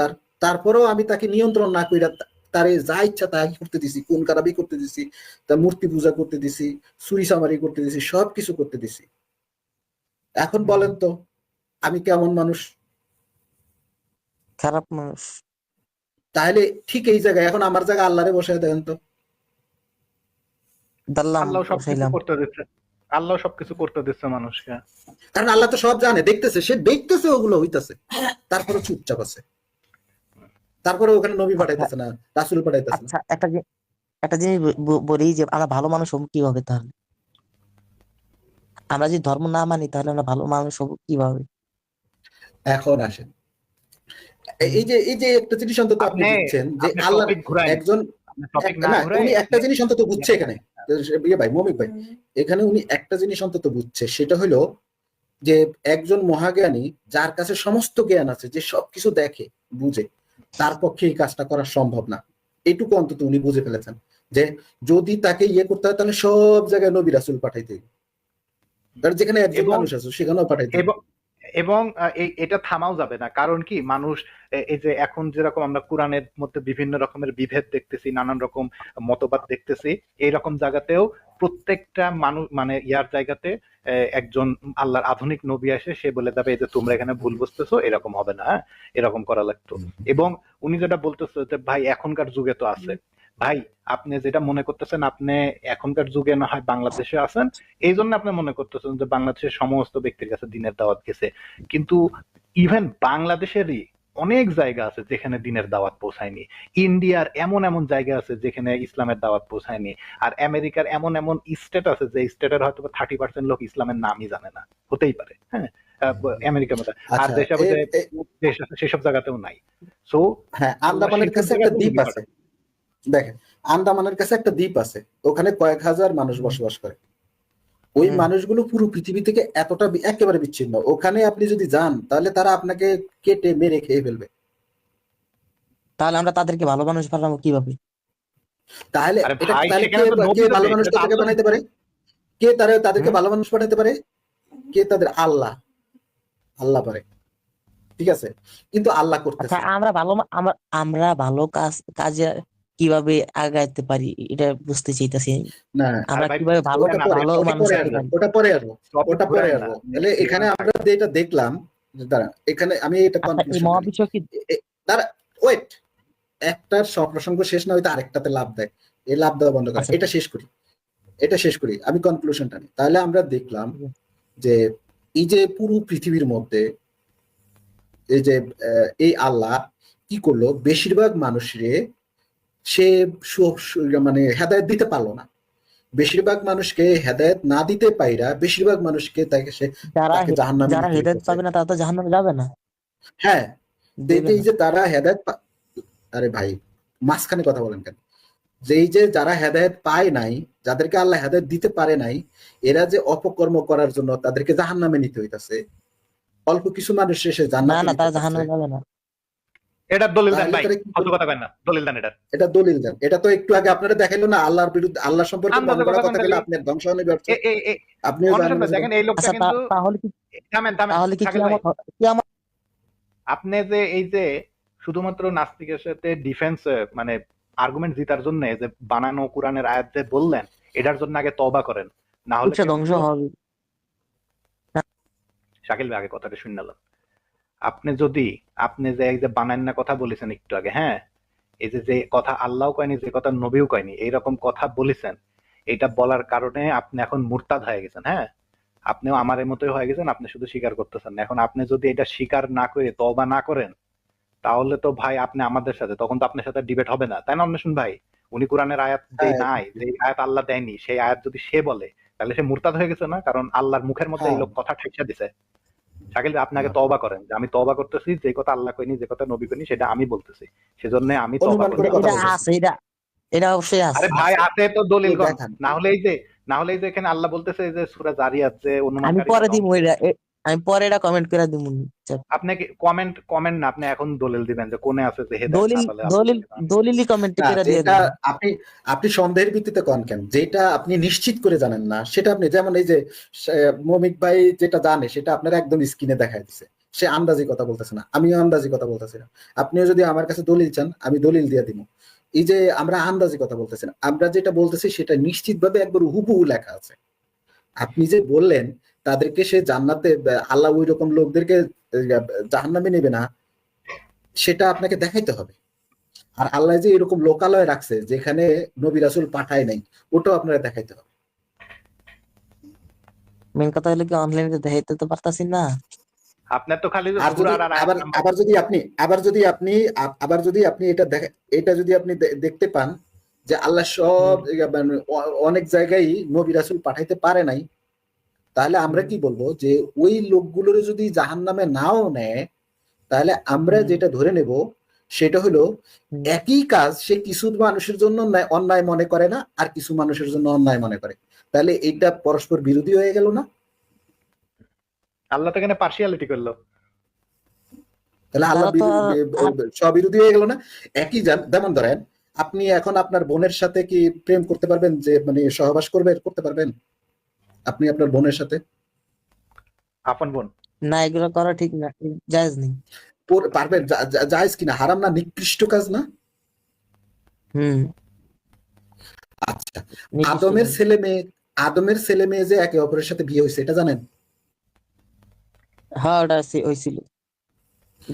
তারপরেও আমি তাকে নিয়ন্ত্রণ না কইরা তারে যা ইচ্ছা তাই করতে দিছি, কোন কারাবি করতে দিছি, তার মূর্তি পূজা করতে দিছি, চুরি চামারি করতে দিছি, সবকিছু করতে দিছি। এখন বলেন তো আমি কেমন মানুষ? খারাপ মানুষ। তাহলে ঠিক এই জায়গায় এখন আমার জায়গায় আল্লাহরে বসায় দেন তো। আল্লাহ সবকিছু করতে দিচ্ছে, আল্লাহ সবকিছু করতে দিচ্ছে মানুষকে, কারণ আল্লাহ তো সব জানে, দেখতেছে, সে দেখতেছে ওগুলো হইতাছে, তারপরে চুপচাপ আছে, তারপরে ওখানে নবী পাঠাইতেছে না, রাসূল পাঠাইতেছে না। আচ্ছা, একটা জিনিস বলি যে আমরা ভালো মানুষ হবো কিভাবে? তাহলে আমরা যদি ধর্ম না মানি তাহলে আমরা ভালো মানুষ হবো কিভাবে? এখন আসেন, এই যে একটা জিনিস অন্তত আপনি আপনি বুঝছেন যে আপনি আল্লাহর টপিক ঘুরাইন, একজন আপনি টপিক না না, ঘুরাই উনি একটা আপনি জিনিস অন্তত বুঝছে এখানে, ভাই মৌমিক ভাই, এখানে উনি একটা জিনিস অন্তত বুঝছে, সেটা হলো যে একজন মহাজ্ঞানী যার কাছে সমস্ত জ্ঞান আছে, যে সবকিছু দেখে বুঝে, তার পক্ষে এই কাজটা করা সম্ভব না। এটুকু অন্তত উনি বুঝে ফেলেছেন যে যদি তাকে ইয়ে করতে হয় তাহলে সব জায়গায় নবী রাসূল পাঠাইতে হবে, কারণ যেখানে একজন এবং মানুষ আছে সেখানেও পাঠাইতে হবে। এবং এবং এটা থামাও যাবে না, কারণ কি মানুষ এই যে এখন যেরকম আমরা কোরআনের মধ্যে বিভিন্ন রকমের বিভেদ দেখতেছি, নানান রকম মতবাদ দেখতেছি, এইরকম জায়গাতেও প্রত্যেকটা মানুষ মানে ইয়ার জায়গাতে একজন আল্লাহর আধুনিক নবী আসে, সে বলে যাবে এই যে তোমরা এখানে ভুল বুঝতেছো, এরকম হবে না, হ্যাঁ এরকম করা লাগতো। এবং উনি যেটা বলতেছে যে ভাই এখনকার যুগে তো আছে, ভাই আপনি যেটা মনে করতেছেন আপনি এখনকার যুগে না হয় বাংলাদেশে আছেন, এই জন্য আপনি মনে করতেছেন যে বাংলাদেশের সমস্ত ব্যক্তির কাছে দিনের দাওয়াত গেছে, কিন্তু ইভেন বাংলাদেশেরই অনেক জায়গা আছে যেখানে দিনের দাওয়াত পৌঁছায়নি, ইন্ডিয়ার এমন এমন জায়গা আছে যেখানে ইসলামের দাওয়াত পৌঁছায়নি, আর আমেরিকার এমন এমন স্টেট আছে যে স্টেটের হয়তো 30% লোক ইসলামের নামই জানে না, হতেই পারে, হ্যাঁ আমেরিকার মতো। আর আচ্ছা, যেসব দেশ আছে সেসব জায়গাতেও নাই। সো হ্যাঁ, আন্দামানের কাছে একটা দ্বীপ আছে, দেখেন আন্দামানের কাছে একটা দ্বীপ আছে, ওখানে কয়েক হাজার মানুষ বসবাস করে। ওই মানুষগুলো পুরো পৃথিবী থেকে এতটা একেবারে বিচ্ছিন্ন, ওখানে আপনি যদি যান তাহলে তারা আপনাকে কেটে মেরে খেয়ে ফেলবে। তাহলে আমরা তাদেরকে ভালো মানুষ বানাবো কিভাবে? তাহলে আরে এটা ভাই তাহলে সেখানে তো নবী কে ভালো যাবে, মানুষ এটা তো তাদেরকে আল্লাহ বানাইতে পারে? কে তাদেরকে ভালো মানুষ বানাইতে পারে? কে তাদের? আল্লাহ, আল্লাহ পারে, ঠিক আছে, কিন্তু আল্লাহ আচ্ছা, করতেছে। আমরা ভালো কাজে কিভাবে আগাইতে পারি এটা বুঝতে চাইতেছি। না, আমরা ভাই কিভাবে ভালো ওটা পরে, ভালো ওটা মানুষ পরে হতে আসবো, পারি? ওটা পরে আসবো, টপিক ওটা পরে ঘুরাইন না, আসবো। আপনি তাহলে এখানে এখানে আমরা যেটা দেখলাম, দাঁড়ান, এখানে আমি এটা আচ্ছা, এই কনক্লুশন করি। মহাবিশ্ব কি দাঁড়া, ওয়েট, একটার সপ্রসঙ্গ শেষ না হইতে আরেকটাতে লাভ দেয়, এই লাভ দেওয়া বন্ধ করে আচ্ছা, এটা শেষ করি, এটা শেষ করি, আমি কনক্লুশনটা নিই। তাহলে আমরা দেখলাম যে এই যে পুরো পৃথিবীর মধ্যে এই যে এই আল্লাহ কি করলো, বেশিরভাগ মানুষরে সে মানে হেদায়েত দিতে পারলো না, বেশিরভাগ মানুষকে হেদায়েত না দিতে পাইরা বেশিরভাগ মানুষকে তাকে জাহান্নামে যারা নিতে হেদায়েত হইতেছে। পাবে না তারা তো জাহান্নামে যাবে না, হ্যাঁ, দেবে এই না। যে তারা হেদায়েত আরে ভাই মাঝখানে কথা বলেন কেন? যে যারা হেদায়েত পায় নাই, যাদেরকে আল্লাহ হেদায়েত দিতে পারে নাই, এরা যে অপকর্ম করার জন্য তাদেরকে জাহান্নামে নিতে হইতাছে, অল্প কিছু মানুষ এসে না জান্নাতে না, নিতে তারা পারছে। জাহান্নামে যাবে না। এটা দলিল দেন তাহলে ভাই, তারা কি ফালতু করবে? কথা কেন না, দলিল দেন এটা। এটা দলিল দেন, এটা তো একটু আগে আপনারা দেখাইলো না, আল্লাহর বিরুদ্ধে, আল্লাহ সম্পর্কে মন আন্দাজে গড়া কথা কথা কোন বলে খালি আপনার ধ্বংস হয়ে ব্যর্থ, আপনিও অনুসন্ধান জাহান্নামে যাবেন। দেখেন এই লোকটা আচ্ছা, কিন্তু তাহলে কি থামেন তাহলে কি শাকিল ভাই, কিয়ামত আপনি যে এই যে শুধুমাত্র নাস্তিকের সাথে ডিফেন্স মানে আর্গুমেন্ট জিতার জন্য যে বানানো কোরআনের আয়াত যে বললেন, এটার জন্য আগে তওবা করেন, না হলে ধ্বংস কিন্তু হবে? শাকিল ভাই আগে কথাটা শুনলাম। আপনি যে এই যে বানান না কথা বলেছেন একটু আগে, হ্যাঁ এই যে কথা আল্লাহও কয়নি, যে কথা নবীও কয়নি, এইরকম কথা বলেছেন, এটা বলার কারণে আপনি এখন মুরতাদ হয়ে গেছেন। হ্যাঁ আপনিও আমার মতোই হয়ে গেছেন, আপনি শুধু স্বীকার করতেছেন না। এখন আপনি যদি এটা স্বীকার না করে তওবা না করেন, তাহলে তো ভাই আপনি আমাদের সাথে, তখন তো আপনার সাথে ডিবেট হবে না, তাই না অন্বেষণ ভাই? উনি কোরআনের আয়াত যে হ্যাঁ, নাই, যে আয়াত আল্লাহ দেয়নি, সেই আয়াত যদি সে বলে তাহলে সে মুরতাদ হয়ে গেছে না? কারণ আল্লাহর মুখের মধ্যে এই হ্যাঁ, লোক কথা ঠেকিয়ে দিছে। শাকিল ভাই, আপনাকে তওবা করেন যে আমি তওবা করতেছি, যে কথা আল্লাহ কইনি, যে কথা নবী কইনি, সেটা আমি বলতেছি, সেজন্য আমি তওবা অনুমান করে করলাম। কথা এটা বলতেছে। আছে, এটা অবশ্যই আরে আছে। ভাই আছে তো দলিল কোন? দেখান, না হলে এই যে এখানে আল্লাহ বলতেছে যে সূরা জারিয়াত যে আমি অনুমানকারী পরে দিব আমি পরে এটা কমেন্ট করে দিব। আপনি কি কমেন্ট না, আপনি এখন দলিল দিবেন যে কোনে আছে যে হেদায়েত না দলিল পেলে দলিলই কমেন্ট না করে দিয়ে যেটা দেবেন। আপনি সন্দেহের ভিত্তিতে কন কেন, যেটা আপনি নিশ্চিত করে জানেন না সেটা আপনি, যেমন এই যে মৌমিক ভাই যেটা জানে সেটা আপনার একদম স্ক্রিনে দেখাই দিচ্ছে, সে আন্দাজি কথা বলতেছে না, আমিও আন্দাজি কথা বলতেছি না। আপনিও যদি আমার কাছে দলিল চান আমি দলিল দিয়ে দিব। এই যে আমরা আন্দাজি কথা বলতেছি না, আমরা যেটা বলতেছি সেটা নিশ্চিতভাবে একবার হুবহু লেখা আছে। আপনি যে বললেন তাদেরকে সে জান্নাতে, আল্লাহ ওই রকম লোকদেরকে জাহান্নামে নেবে না, সেটা আপনাকে দেখাইতে হবে। আর আল্লাহ যে এরকম লোকালয় রাখছে যেখানে নবী রাসূল পাঠায় নাই, ওটাও আপনারা দেখাইতে হবে। মেন কথা হলো কি, অনলাইনে দেখাইতে তো পারতাছি না। আপনার তো খালি আর যদি সূরার আর আয়াত নাম্বার। আবার যদি আপনি এটা যদি আপনি দেখতে পান যে আল্লাহ সব মানে অনেক জায়গায় নবী রাসূল পাঠাইতে পারে নাই, তাহলে আমরা কি বলবো যে ওই লোকগুলোর যদি জাহান্নামে নাও নেয়, তাহলে আমরা যেটা ধরে নেব সেটা হলো একই কাজ সে কিছু মানুষের জন্য অন্যায় মনে করে না, আর কিছু মানুষের জন্য অন্যায় মনে করে। তাহলে এইটা পরস্পর বিরোধী হয়ে গেল না? আল্লাহ তো এখানে পার্সিয়ালিটি করলো। তাহলে আল্লাহ স্ববিরোধী হয়ে গেল না? একই যেমন ধরেন আপনি এখন আপনার বোনের সাথে কি প্রেম করতে পারবেন, যে মানে সহবাস করতে পারবেন আপনি আপনার বোনের সাথে? আপন বোন না, এগুলো করা ঠিক না, জায়েজ নেই। পারবেন? জায়েজ কিনা? হারাম না? নিকৃষ্ট কাজ না? আচ্ছা, আদমের ছেলে মেয়ে যে একে অপরের সাথে বিয়ে হয়েছে, এটা জানেন? হ্যাঁ, ওটা হয়েছিল,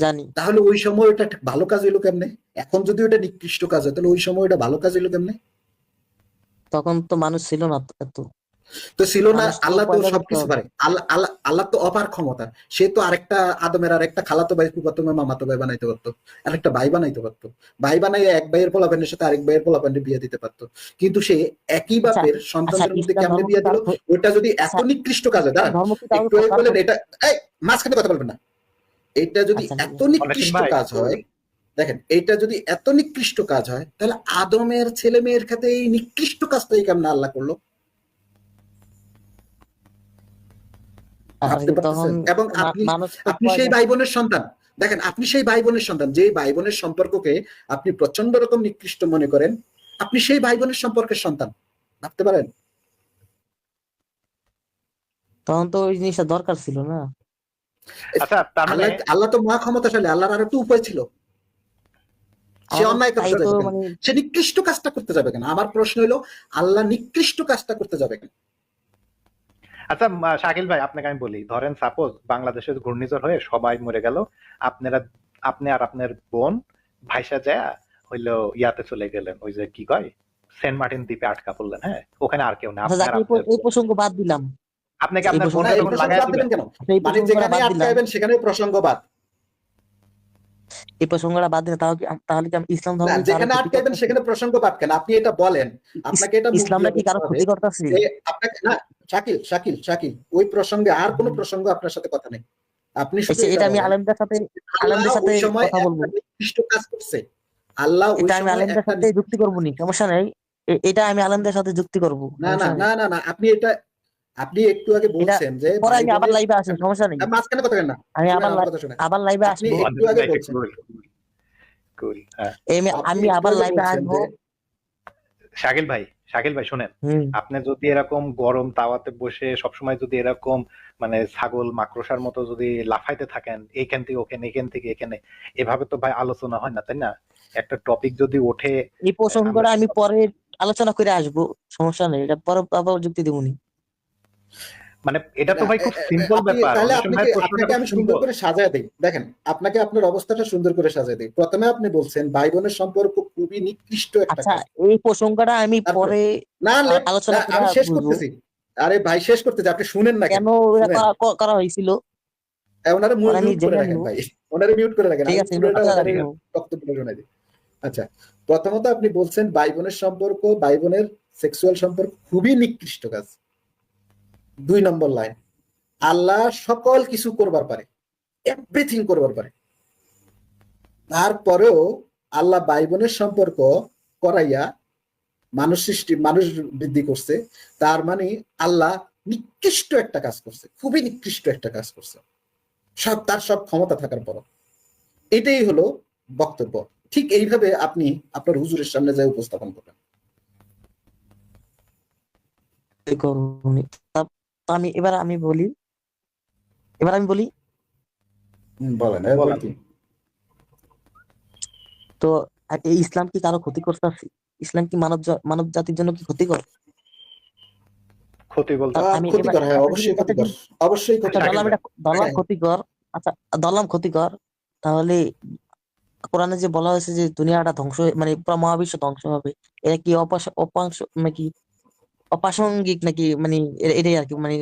জানি। তাহলে ওই সময় ওটা ভালো কাজ হইলো কেমনে? এখন যদি ওটা নিকৃষ্ট কাজ হয়, তাহলে ওই সময় ওটা ভালো কাজ হইলো কেমনে? তখন তো মানুষ ছিল না এত। তো ছিল না? আল্লাহ তো সবকিছু পারে। আল্লাহ তো অপার ক্ষমতা। সে তো আরেকটা আদমের আরেকটা খালাতো ভাই, ফুফাতো ভাই, মামাতো ভাই বানাইতে পারতো, আরেকটা ভাই বানাইতে পারতো। ভাই বানাইয়া এক ভাইয়ের পোলাপানের সাথে আরেক ভাইয়ের পোলাপানের বিয়ে দিতে পারতো। কিন্তু সে একই বাপের সন্তানদের মধ্যে কেমনে বিয়ে দিল? ওটা যদি এত নিকৃষ্ট কাজ হয়, দাঁড়ান একটু বলেন, এটা এই মাঝখানে কথা বলবেন না। এটা যদি এত নিকৃষ্ট কাজ হয়, দেখেন এটা যদি এত নিকৃষ্ট কাজ হয়, তাহলে আদমের ছেলে মেয়ের ক্ষেত্রে এই নিকৃষ্ট কাজটাই কেমন আল্লাহ করলো? এবং আপনি সেই ভাই বোনের সন্তান, দেখেন আপনি সেই ভাই বোনের সন্তান, যে ভাই বোনের সম্পর্ককে আপনি প্রচন্ড রকম নিকৃষ্ট মনে করেন, আপনি সেই ভাই বোনের সম্পর্কের সন্তান, ভাবতে পারেন? তখন তো ওই জিনিসটা দরকার ছিল না। আচ্ছা, তার মানে আল্লাহ তো মহা ক্ষমতাশালী, আল্লাহর আর একটা উপায় ছিল। সে অন্যায় করতে যাবে কেন? সে নিকৃষ্ট কাজটা করতে যাবে কেন? আমার প্রশ্ন হলো, আল্লাহ নিকৃষ্ট কাজটা করতে যাবে কেন? আচ্ছা শাকিল ভাই, আপনাকে আমি বলি, ধরেন সাপোজ বাংলাদেশের ঘূর্ণিঝড় হয়ে সবাই মরে গেল, আপনি আর আপনার বোন ভাইসা যায় হইলো ইয়াতে চলে গেলেন, ওই যে কি কয় সেন্ট মার্টিন দ্বীপে আটকা পড়লেন, হ্যাঁ, ওখানে আর কেউ না, এই প্রসঙ্গ বাদ দিলাম। আপনি কি আপনার বোনকে তখন লাগাই দিবেন কেন? মানে যেখানে আটকাবেন সেখানে প্রসঙ্গ বাদ। এই প্রসঙ্গটা বাদ দিলে তাহলে কি আমি ইসলাম ধর্ম, যেখানে আটকাবেন সেখানে প্রসঙ্গ বাদ কেন? আপনি এটা বলেন, আপনাকে এটা ইসলামটা কি কারো ক্ষতি করতেছে? আপনাকে না, শাকিল ওই প্রসঙ্গে আর কোনো প্রসঙ্গ আপনার সাথে কথা নেই। আপনি শুধু এটা আমি আলেমদের সাথে কথা বলবো। নিকৃষ্ট কাজ করছে আল্লাহ, ওই সময় আমি আলেমদের সাথে যুক্তি করব নি, সমস্যা নাই। এটা আমি আলেমদের সাথে যুক্তি করব। না, আপনি একটু আগে বলছেন যে পরে আমি আবার লাইভে আসি, সমস্যা নেই। মাঝখানে কথা বলেন না, আমি আবার লাইভে আসবো। একটু আগে বলছেন, আমি আবার লাইভে আসবো। শাকিল ভাই শুনেন, আপনি যদি এরকম গরম তাওয়াতে বসে সবসময় যদি এরকম মানে ছাগল মাকড়সার মতো যদি লাফাইতে থাকেন, এইখান থেকে ওখানে, এখান থেকে এখানে, এভাবে তো ভাই আলোচনা হয় না, তাই না? একটা টপিক যদি ওঠে, এই প্রসঙ্গটা আমি পরে আলোচনা করে আসবো, সমস্যা নেই, এটা পরে আবার যুক্তি দেবনি। মানে এটা তো ভাই খুব সিম্পল ব্যাপার। তাহলে আপনাকে আমি সুন্দর করে সাজায় দেই, দেখেন আপনাকে আপনার অবস্থাটা সুন্দর করে সাজায় দেই। প্রথমে আপনি বলছেন ভাই বোনের সম্পর্ক খুবই নিকৃষ্ট একটা কাজ। এই প্রসঙ্গটা আমি পরে আলোচনা করে আমি শেষ করতেছি। আরে ভাই শেষ করতেছি, আপনি শুনেন না কেন করা হয়েছিল? ওনারে মিউট করে রাখেন ভাই, ওনারে মিউট করে রাখেন, বক্তব্য শোনাই দিই। আচ্ছা, প্রথমত আপনি বলছেন ভাই বোনের সম্পর্ক, ভাই বোনের সেক্সুয়াল সম্পর্ক খুবই নিকৃষ্ট কাজ। 2 নম্বর লাইন, আল্লাহ সকল কিছু করবার পারে, এভরিথিং করবার পারে, তারপরেও আল্লাহ ভাই বোনের সম্পর্ক করাইয়া মানুষ বৃদ্ধি করছে। তার মানে আল্লাহ নিকৃষ্ট একটা কাজ করছে, খুবই নিকৃষ্ট একটা কাজ করছে, তার সব ক্ষমতা থাকার পর। এটাই হলো বক্তব্য। ঠিক এইভাবে আপনি আপনার হুজুরের সামনে যাই উপস্থাপন করবেন। আমি বলি, বলেন। তো ইসলাম কি কারো ক্ষতি করতেছে? ইসলাম কি মানব জাতির জন্য কি ক্ষতিকর? অবশ্যই ক্ষতিকর। আচ্ছা, ধরলাম ক্ষতিকর, তাহলে কোরআনে যে বলা হয়েছে যে দুনিয়াটা ধ্বংস, মানে পুরো মহাবিশ্ব ধ্বংস হবে, এটা কি নাকি অপ্রাসঙ্গিক নাকি, মানে এটাই আর কি, মানে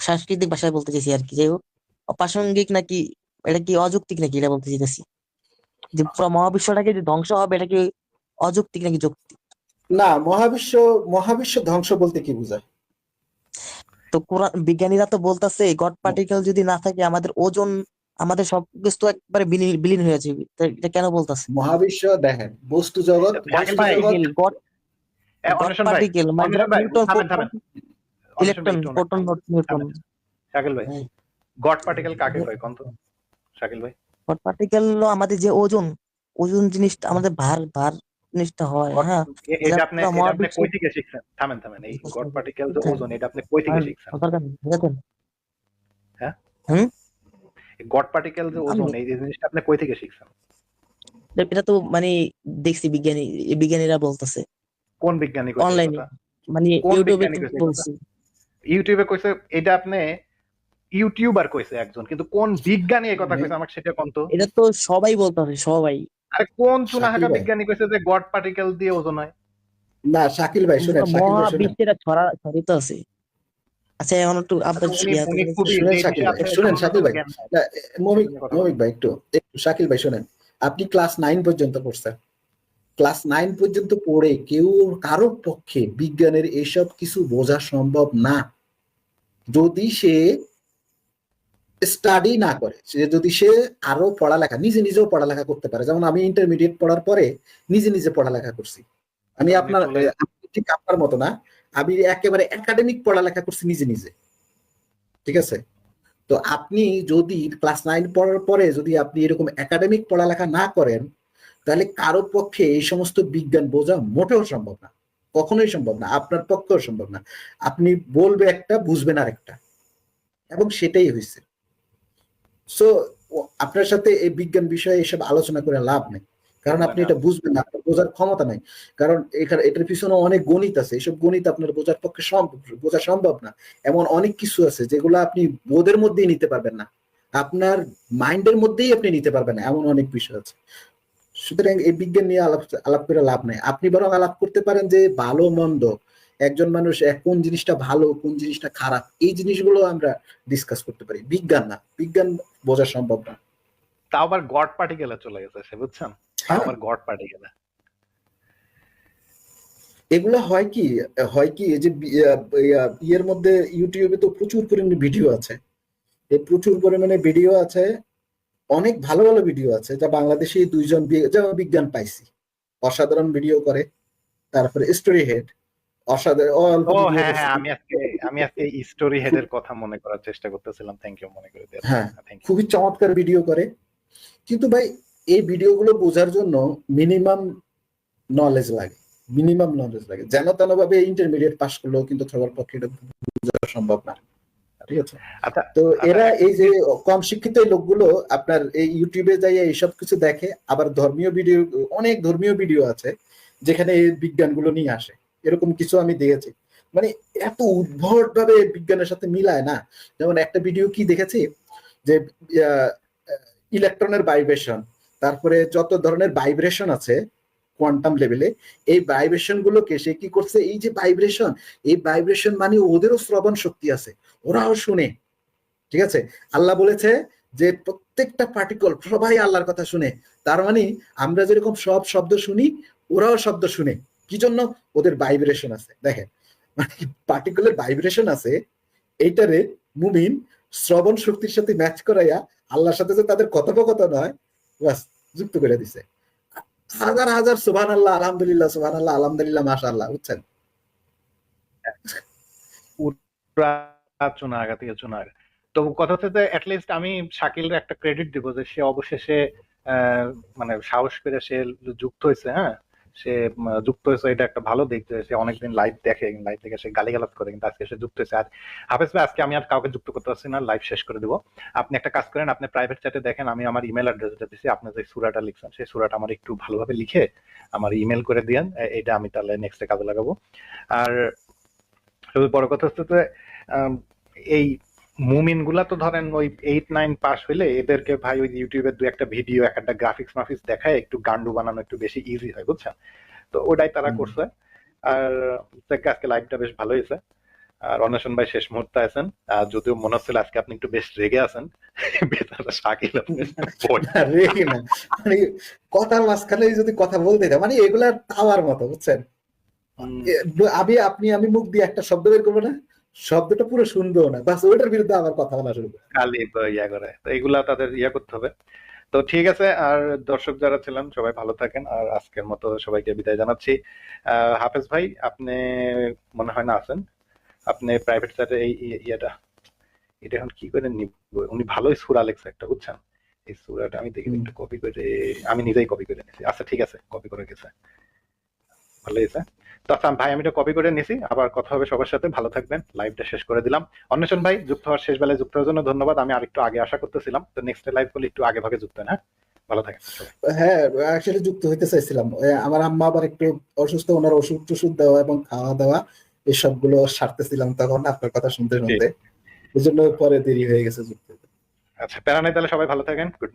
সাংস্কৃতিক ভাষায় বলতে চাইছি আর কি। যাই হোক, অপ্রাসঙ্গিক নাকি এটা কি অযৌক্তিক নাকি, এটা বলতে চাইতেছি যে পুরো মহাবিশ্বটাকে যে ধ্বংস হবে, এটা কি অযৌক্তিক নাকি যৌক্তিক? না, মহাবিশ্ব মহাবিশ্ব ধ্বংস বলতে কি বোঝায়? তো কোরআন বিজ্ঞানীরা তো বলতেছে গড পার্টিকেল যদি না থাকে আমাদের ওজন, আমাদের সবকিছু তো একবারে বিলীন হয়ে যাবে। তো এটা কেন বলতেছে? মহাবিশ্ব দেখেন, বস্তু জগৎ, শাকিল বস্তু ভাই, জগৎ পার্টিকেল, গড গড অন্বেষণ ভাই, পার্টিকেল মানে অন্বেষণ ভাই, নিউটন, থামেন প্রোটন, থামেন, অন্বেষণ ভাই ইলেকট্রন, একটু প্রোটন, নিউটন। থামেন। শাকিল ভাই, গড পার্টিকেল কাকে কয় কোন তো? শাকিল ভাই, গড পার্টিকেল হলো আমাদের যে ওজন, ওজন জিনিসটা, আমাদের ভার ভার জিনিসটা হয়, গড হ্যাঁ, এটা এটা আপনি কই মহাবিশ্বের। থেকে শিখছেন? থামেন থামেন, এই গড পার্টিকেল যে ওজন, এটা আপনি কই থেকে শিখছেন? হ্যাঁ, হুম, গড পার্টিকেল যে আমি ওজন, এই জিনিসটা আপনি কই থেকে শিখছেন? এটা তো মানে দেখছি বিজ্ঞানীরা বলতেছে কোন বিজ্ঞানী কইছে এই অনলাইনে, কথা? মানে কোন ইউটিউবে বিজ্ঞানী কইছে এই কথা? বলছি। ইউটিউবে কইছে এটা? আপনি ইউটিউবার কইছে একজন, কিন্তু কোন বিজ্ঞানী এই কথা কইছে আমাকে সেটা কোন তো? এটা তো সবাই বলতেছে, সবাই। আরে কোন শাকিল চুনাহাগা ভাই, বিজ্ঞানী কইছে যে গড পার্টিকেল দিয়ে ওজন হয়? না শাকিল ভাই শুনেন, শাকিল ভাই শুনেন, মহাবিশ্বের ছড়িত আছে। আচ্ছা, এখন একটু আপনার উনি উনি খুবই শুনেন এই শাকিল বিষয়ে ভাই, আপনার শুনেন সামান্য শাকিল ভাই, জ্ঞান নাই, না, মমিক সেজন্য কথা মমিক বলেন। ভাই একটু একটু শাকিল ভাই শুনেন, আপনি ক্লাস 9 পর্যন্ত পড়ছেন, ক্লাস 9 পর্যন্ত পড়ে কেউ, কারো পক্ষে বিজ্ঞানের এসব কিছু বোঝা সম্ভব না যদি সে স্টাডি না করে। যদি সে আরো পড়ালেখা, নিজে নিজেও পড়ালেখা করতে পারে, যেমন আমি ইন্টারমিডিয়েট পড়ার পরে নিজে নিজে পড়ালেখা করছি। আমি আপনি আপনার চলে ঠিক আপনার মতো না, আমি একেবারে একাডেমিক পড়ালেখা করছি নিজে নিজে, ঠিক আছে? তো আপনি যদি ক্লাস 9 পড়ার পরে যদি আপনি এরকম একাডেমিক পড়ালেখা না করেন, তাহলে কারো পক্ষে এই সমস্ত বিজ্ঞান বোঝা মোটেও সম্ভব না, কখনোই সম্ভব না, আপনার পক্ষেও সম্ভব না। আপনি বলবে একটা, বুঝবেন আরেকটা, এবং সেটাই হয়েছে। সো আপনার সাথে এই বিজ্ঞান বিষয়ে এসব আলোচনা করে লাভ নেই, কারণ আপনি এটা বুঝবেন না, আপনার বোঝার ক্ষমতা নাই। কারণ এখানে এটার পিছনে অনেক গণিত আছে, এইসব গণিত আপনার বোঝার পক্ষে বোঝা সম্ভব না। এমন অনেক কিছু আছে যেগুলো আপনি বোধের মধ্যেই নিতে পারবেন না, আপনার মাইন্ডের মধ্যেই আপনি নিতে পারবেন না, এমন অনেক বিষয় আছে। সুতরাং এই বিজ্ঞান নিয়ে আলাপ আলাপ করে লাভ নাই। আপনি বরং আলাপ করতে পারেন যে ভালো মন্দ, একজন মানুষ কোন জিনিসটা ভালো কোন জিনিসটা খারাপ, এই জিনিসগুলো আমরা ডিসকাস করতে পারি, বিজ্ঞান না, বিজ্ঞান বোঝা সম্ভব না। তাও আবার গড পার্টিকেলে চলে গেছে সে, বুঝছেন? তাও হ্যাঁ, আবার গড পার্টিকেলে। এগুলো হয় কি এই যে ইয়ের মধ্যে ইউটিউবে তো প্রচুর পরিমাণে ভিডিও আছে, এই প্রচুর পরিমাণে ভিডিও আছে, অনেক ভালো ভালো ভিডিও আছে, যা বাংলাদেশে দুইজন যেমন বিজ্ঞান পাইছি, অসাধারণ ভিডিও করে। তারপরে স্টোরি হেড, অসাধারণ, অল্প ও ভিডিও হ্যাঁ করছে। হ্যাঁ, আমি আজকে স্টোরি হেডের কথা মনে করার চেষ্টা করতেছিলাম। থ্যাংক ইউ মনে করে দেওয়ার জন্য। হ্যাঁ, থ্যাংক ইউ। খুবই চমৎকার ভিডিও করে। কিন্তু ভাই, এই ভিডিওগুলো বোঝার জন্য মিনিমাম নলেজ লাগে, মিনিমাম নলেজ লাগে। যেন তেন ভাবে ইন্টারমিডিয়েট পাস করলেও কিন্তু সবার পক্ষে এটা বোঝা সম্ভব না, ঠিক আছে? আচ্ছা তো আচ্ছা, এরা একটা এই যে জিনিস কম শিক্ষিত এই লোকগুলো আপনার এই ইউটিউবে যাইয়া এইসব কিছু দেখে, আবার ধর্মীয় ভিডিও, অনেক ধর্মীয় ভিডিও আছে যেখানে এই বিজ্ঞানগুলো নিয়ে আসে, এরকম কিছু আমি দেখেছি। মানে এত উদ্ভট ভাবে বিজ্ঞানের সাথে মিলায় না। যেমন একটা ভিডিও কি দেখেছি, যে ইলেকট্রনের ভাইব্রেশন, তারপরে যত ধরনের ভাইব্রেশন আছে কোয়ান্টাম লেভেলে, এই ভাইব্রেশন গুলোকে সে কি করছে, এই যে ভাইব্রেশন, এই ভাইব্রেশন মানে ওদেরও শ্রবণ শক্তি আছে, ওরাও শুনে, ঠিক আছে? আল্লাহ বলেছে যে প্রত্যেকটা পার্টিকল সবাই আল্লাহর কথা শুনে। তার মানে আমরা যেরকম সব শব্দ শুনি, ওরাও শব্দ শুনে। কি জন্য? ওদের ভাইব্রেশন আছে। দেখেন, মানে পার্টিকুলার ভাইব্রেশন আছে, এইটারে মুমিন শ্রবণ শক্তির সাথে ম্যাচ করাইয়া আল্লাহর সাথে যে তাদের কথোপকথন হয়, বাস যুক্ত করে দিছে। হাজার হাজার সুবহানাল্লাহ, আলহামদুলিল্লাহ, সুবহানাল্লাহ, আলহামদুলিল্লাহ, মাশাআল্লাহ, বুঝছেন? পুরা চুনা আগা থেকে চুনা আগা। তো কথা হচ্ছে যে অ্যাটলিস্ট আমি শাকিলের একটা ক্রেডিট দিব যে সে অবশেষে আহ, মানে সাহস করে সে যুক্ত হয়েছে। হ্যাঁ, সে যুক্ত হয়েছে, এটা একটা ভালো দিক যে সে অনেকদিন লাইভ দেখে, লাইভ দেখে সে গালিগালাজ করে, কিন্তু আজকে সে যুক্ত হয়েছে। আর হাফেজ ভাই, আজকে আমি আর কাউকে যুক্ত করতে পারছি না, লাইভ শেষ করে দিব। আপনি একটা কাজ করেন, আপনি প্রাইভেট চ্যাটে দেখেন, আমি আমার ইমেল অ্যাড্রেসটা দিচ্ছি, আপনি যে সুরাটা লিখছেন সেই সুরাটা আমার একটু ভালোভাবে লিখে আমার ইমেল করে দিয়েন, এটা আমি তাহলে নেক্সটে কাজে লাগাবো। আর সবচেয়ে বড় কথা হচ্ছে যে এই মুমিন গুলা তো ধরেন ওই 8-9 পাস হইলে এদেরকে ভাই ওই ইউটিউবের দু একটা ভিডিও, এক একটা গ্রাফিক্স মাফিক্স দেখায় একটু গান্ডু বানানো একটু বেশি ইজি হয়, বুঝছেন? তো ওটাই তারা করছে। আর আজকে লাইভটা বেশ ভালো হয়েছে। আর অন্বেষণ ভাই শেষ মুহূর্তে আছেন, আর যদিও মনে হচ্ছিল আজকে আপনি একটু বেশ রেগে আছেন। বেচারা শাকিল আপনার ভয়। রেখে না, মানে কথার মাঝখানে যদি কথা বলতে দেয়, মানে এগুলার পাওয়ার মতো, বুঝছেন? হুম, আমি মুখ দিয়ে একটা শব্দ বের করবো না, শব্দটা পুরো শুনবেও না, বাস ওইটার বিরুদ্ধে আবার কথা বলা শুরু করবে। খালি ইয়া করে তো এগুলা তাদের ইয়া করতে হবে। তো ঠিক আছে, আর দর্শক যারা ছিলেন সবাই ভালো থাকেন, আর আজকের মতো সবাইকে বিদায় জানাচ্ছি। হাফেজ ভাই, আপনি মনে হয় না আছেন, আপনি প্রাইভেট চ্যাটে এই ইয়েটা, এটা এখন কি করে নিব? উনি ভালোই সূরা লেখছে একটা, বুঝছেন? এই সূরাটা আমি দেখি একটু কপি করে, আমি নিজেই কপি করে নিছি। আচ্ছা ঠিক আছে, কপি করে গেছে, ভালো হয়েছে। তো আচ্ছা ভাই, আমি এটা কপি করে নিছি, আবার কথা হবে সবার সাথে। ভালো থাকবেন, লাইভটা শেষ করে দিলাম। অন্বেষণ ভাই, যুক্ত হওয়ার শেষ বেলায় যুক্ত হওয়ার জন্য ধন্যবাদ। আমি আরেকটু আগে আশা করতেছিলাম, তো নেক্সট লাইভ করলে একটু আগে ভাগে যুক্ত হন। হ্যাঁ, ভালো থাকেন সবাই। হ্যাঁ, অ্যাকচুয়ালি যুক্ত হইতে চাইছিলাম, আমার আম্মা আবার একটু অসুস্থ, ওনার ওষুধ টষুধ দেওয়া এবং খাওয়া দাওয়া এসব গুলো সারতেছিলাম তখন আপনার কথা শুনতে ঠিক। শুনতে, এই জন্য পরে দেরি হয়ে গেছে যুক্ত হতে। আচ্ছা, প্যারা নাই, তাহলে সবাই ভালো থাকেন। গুড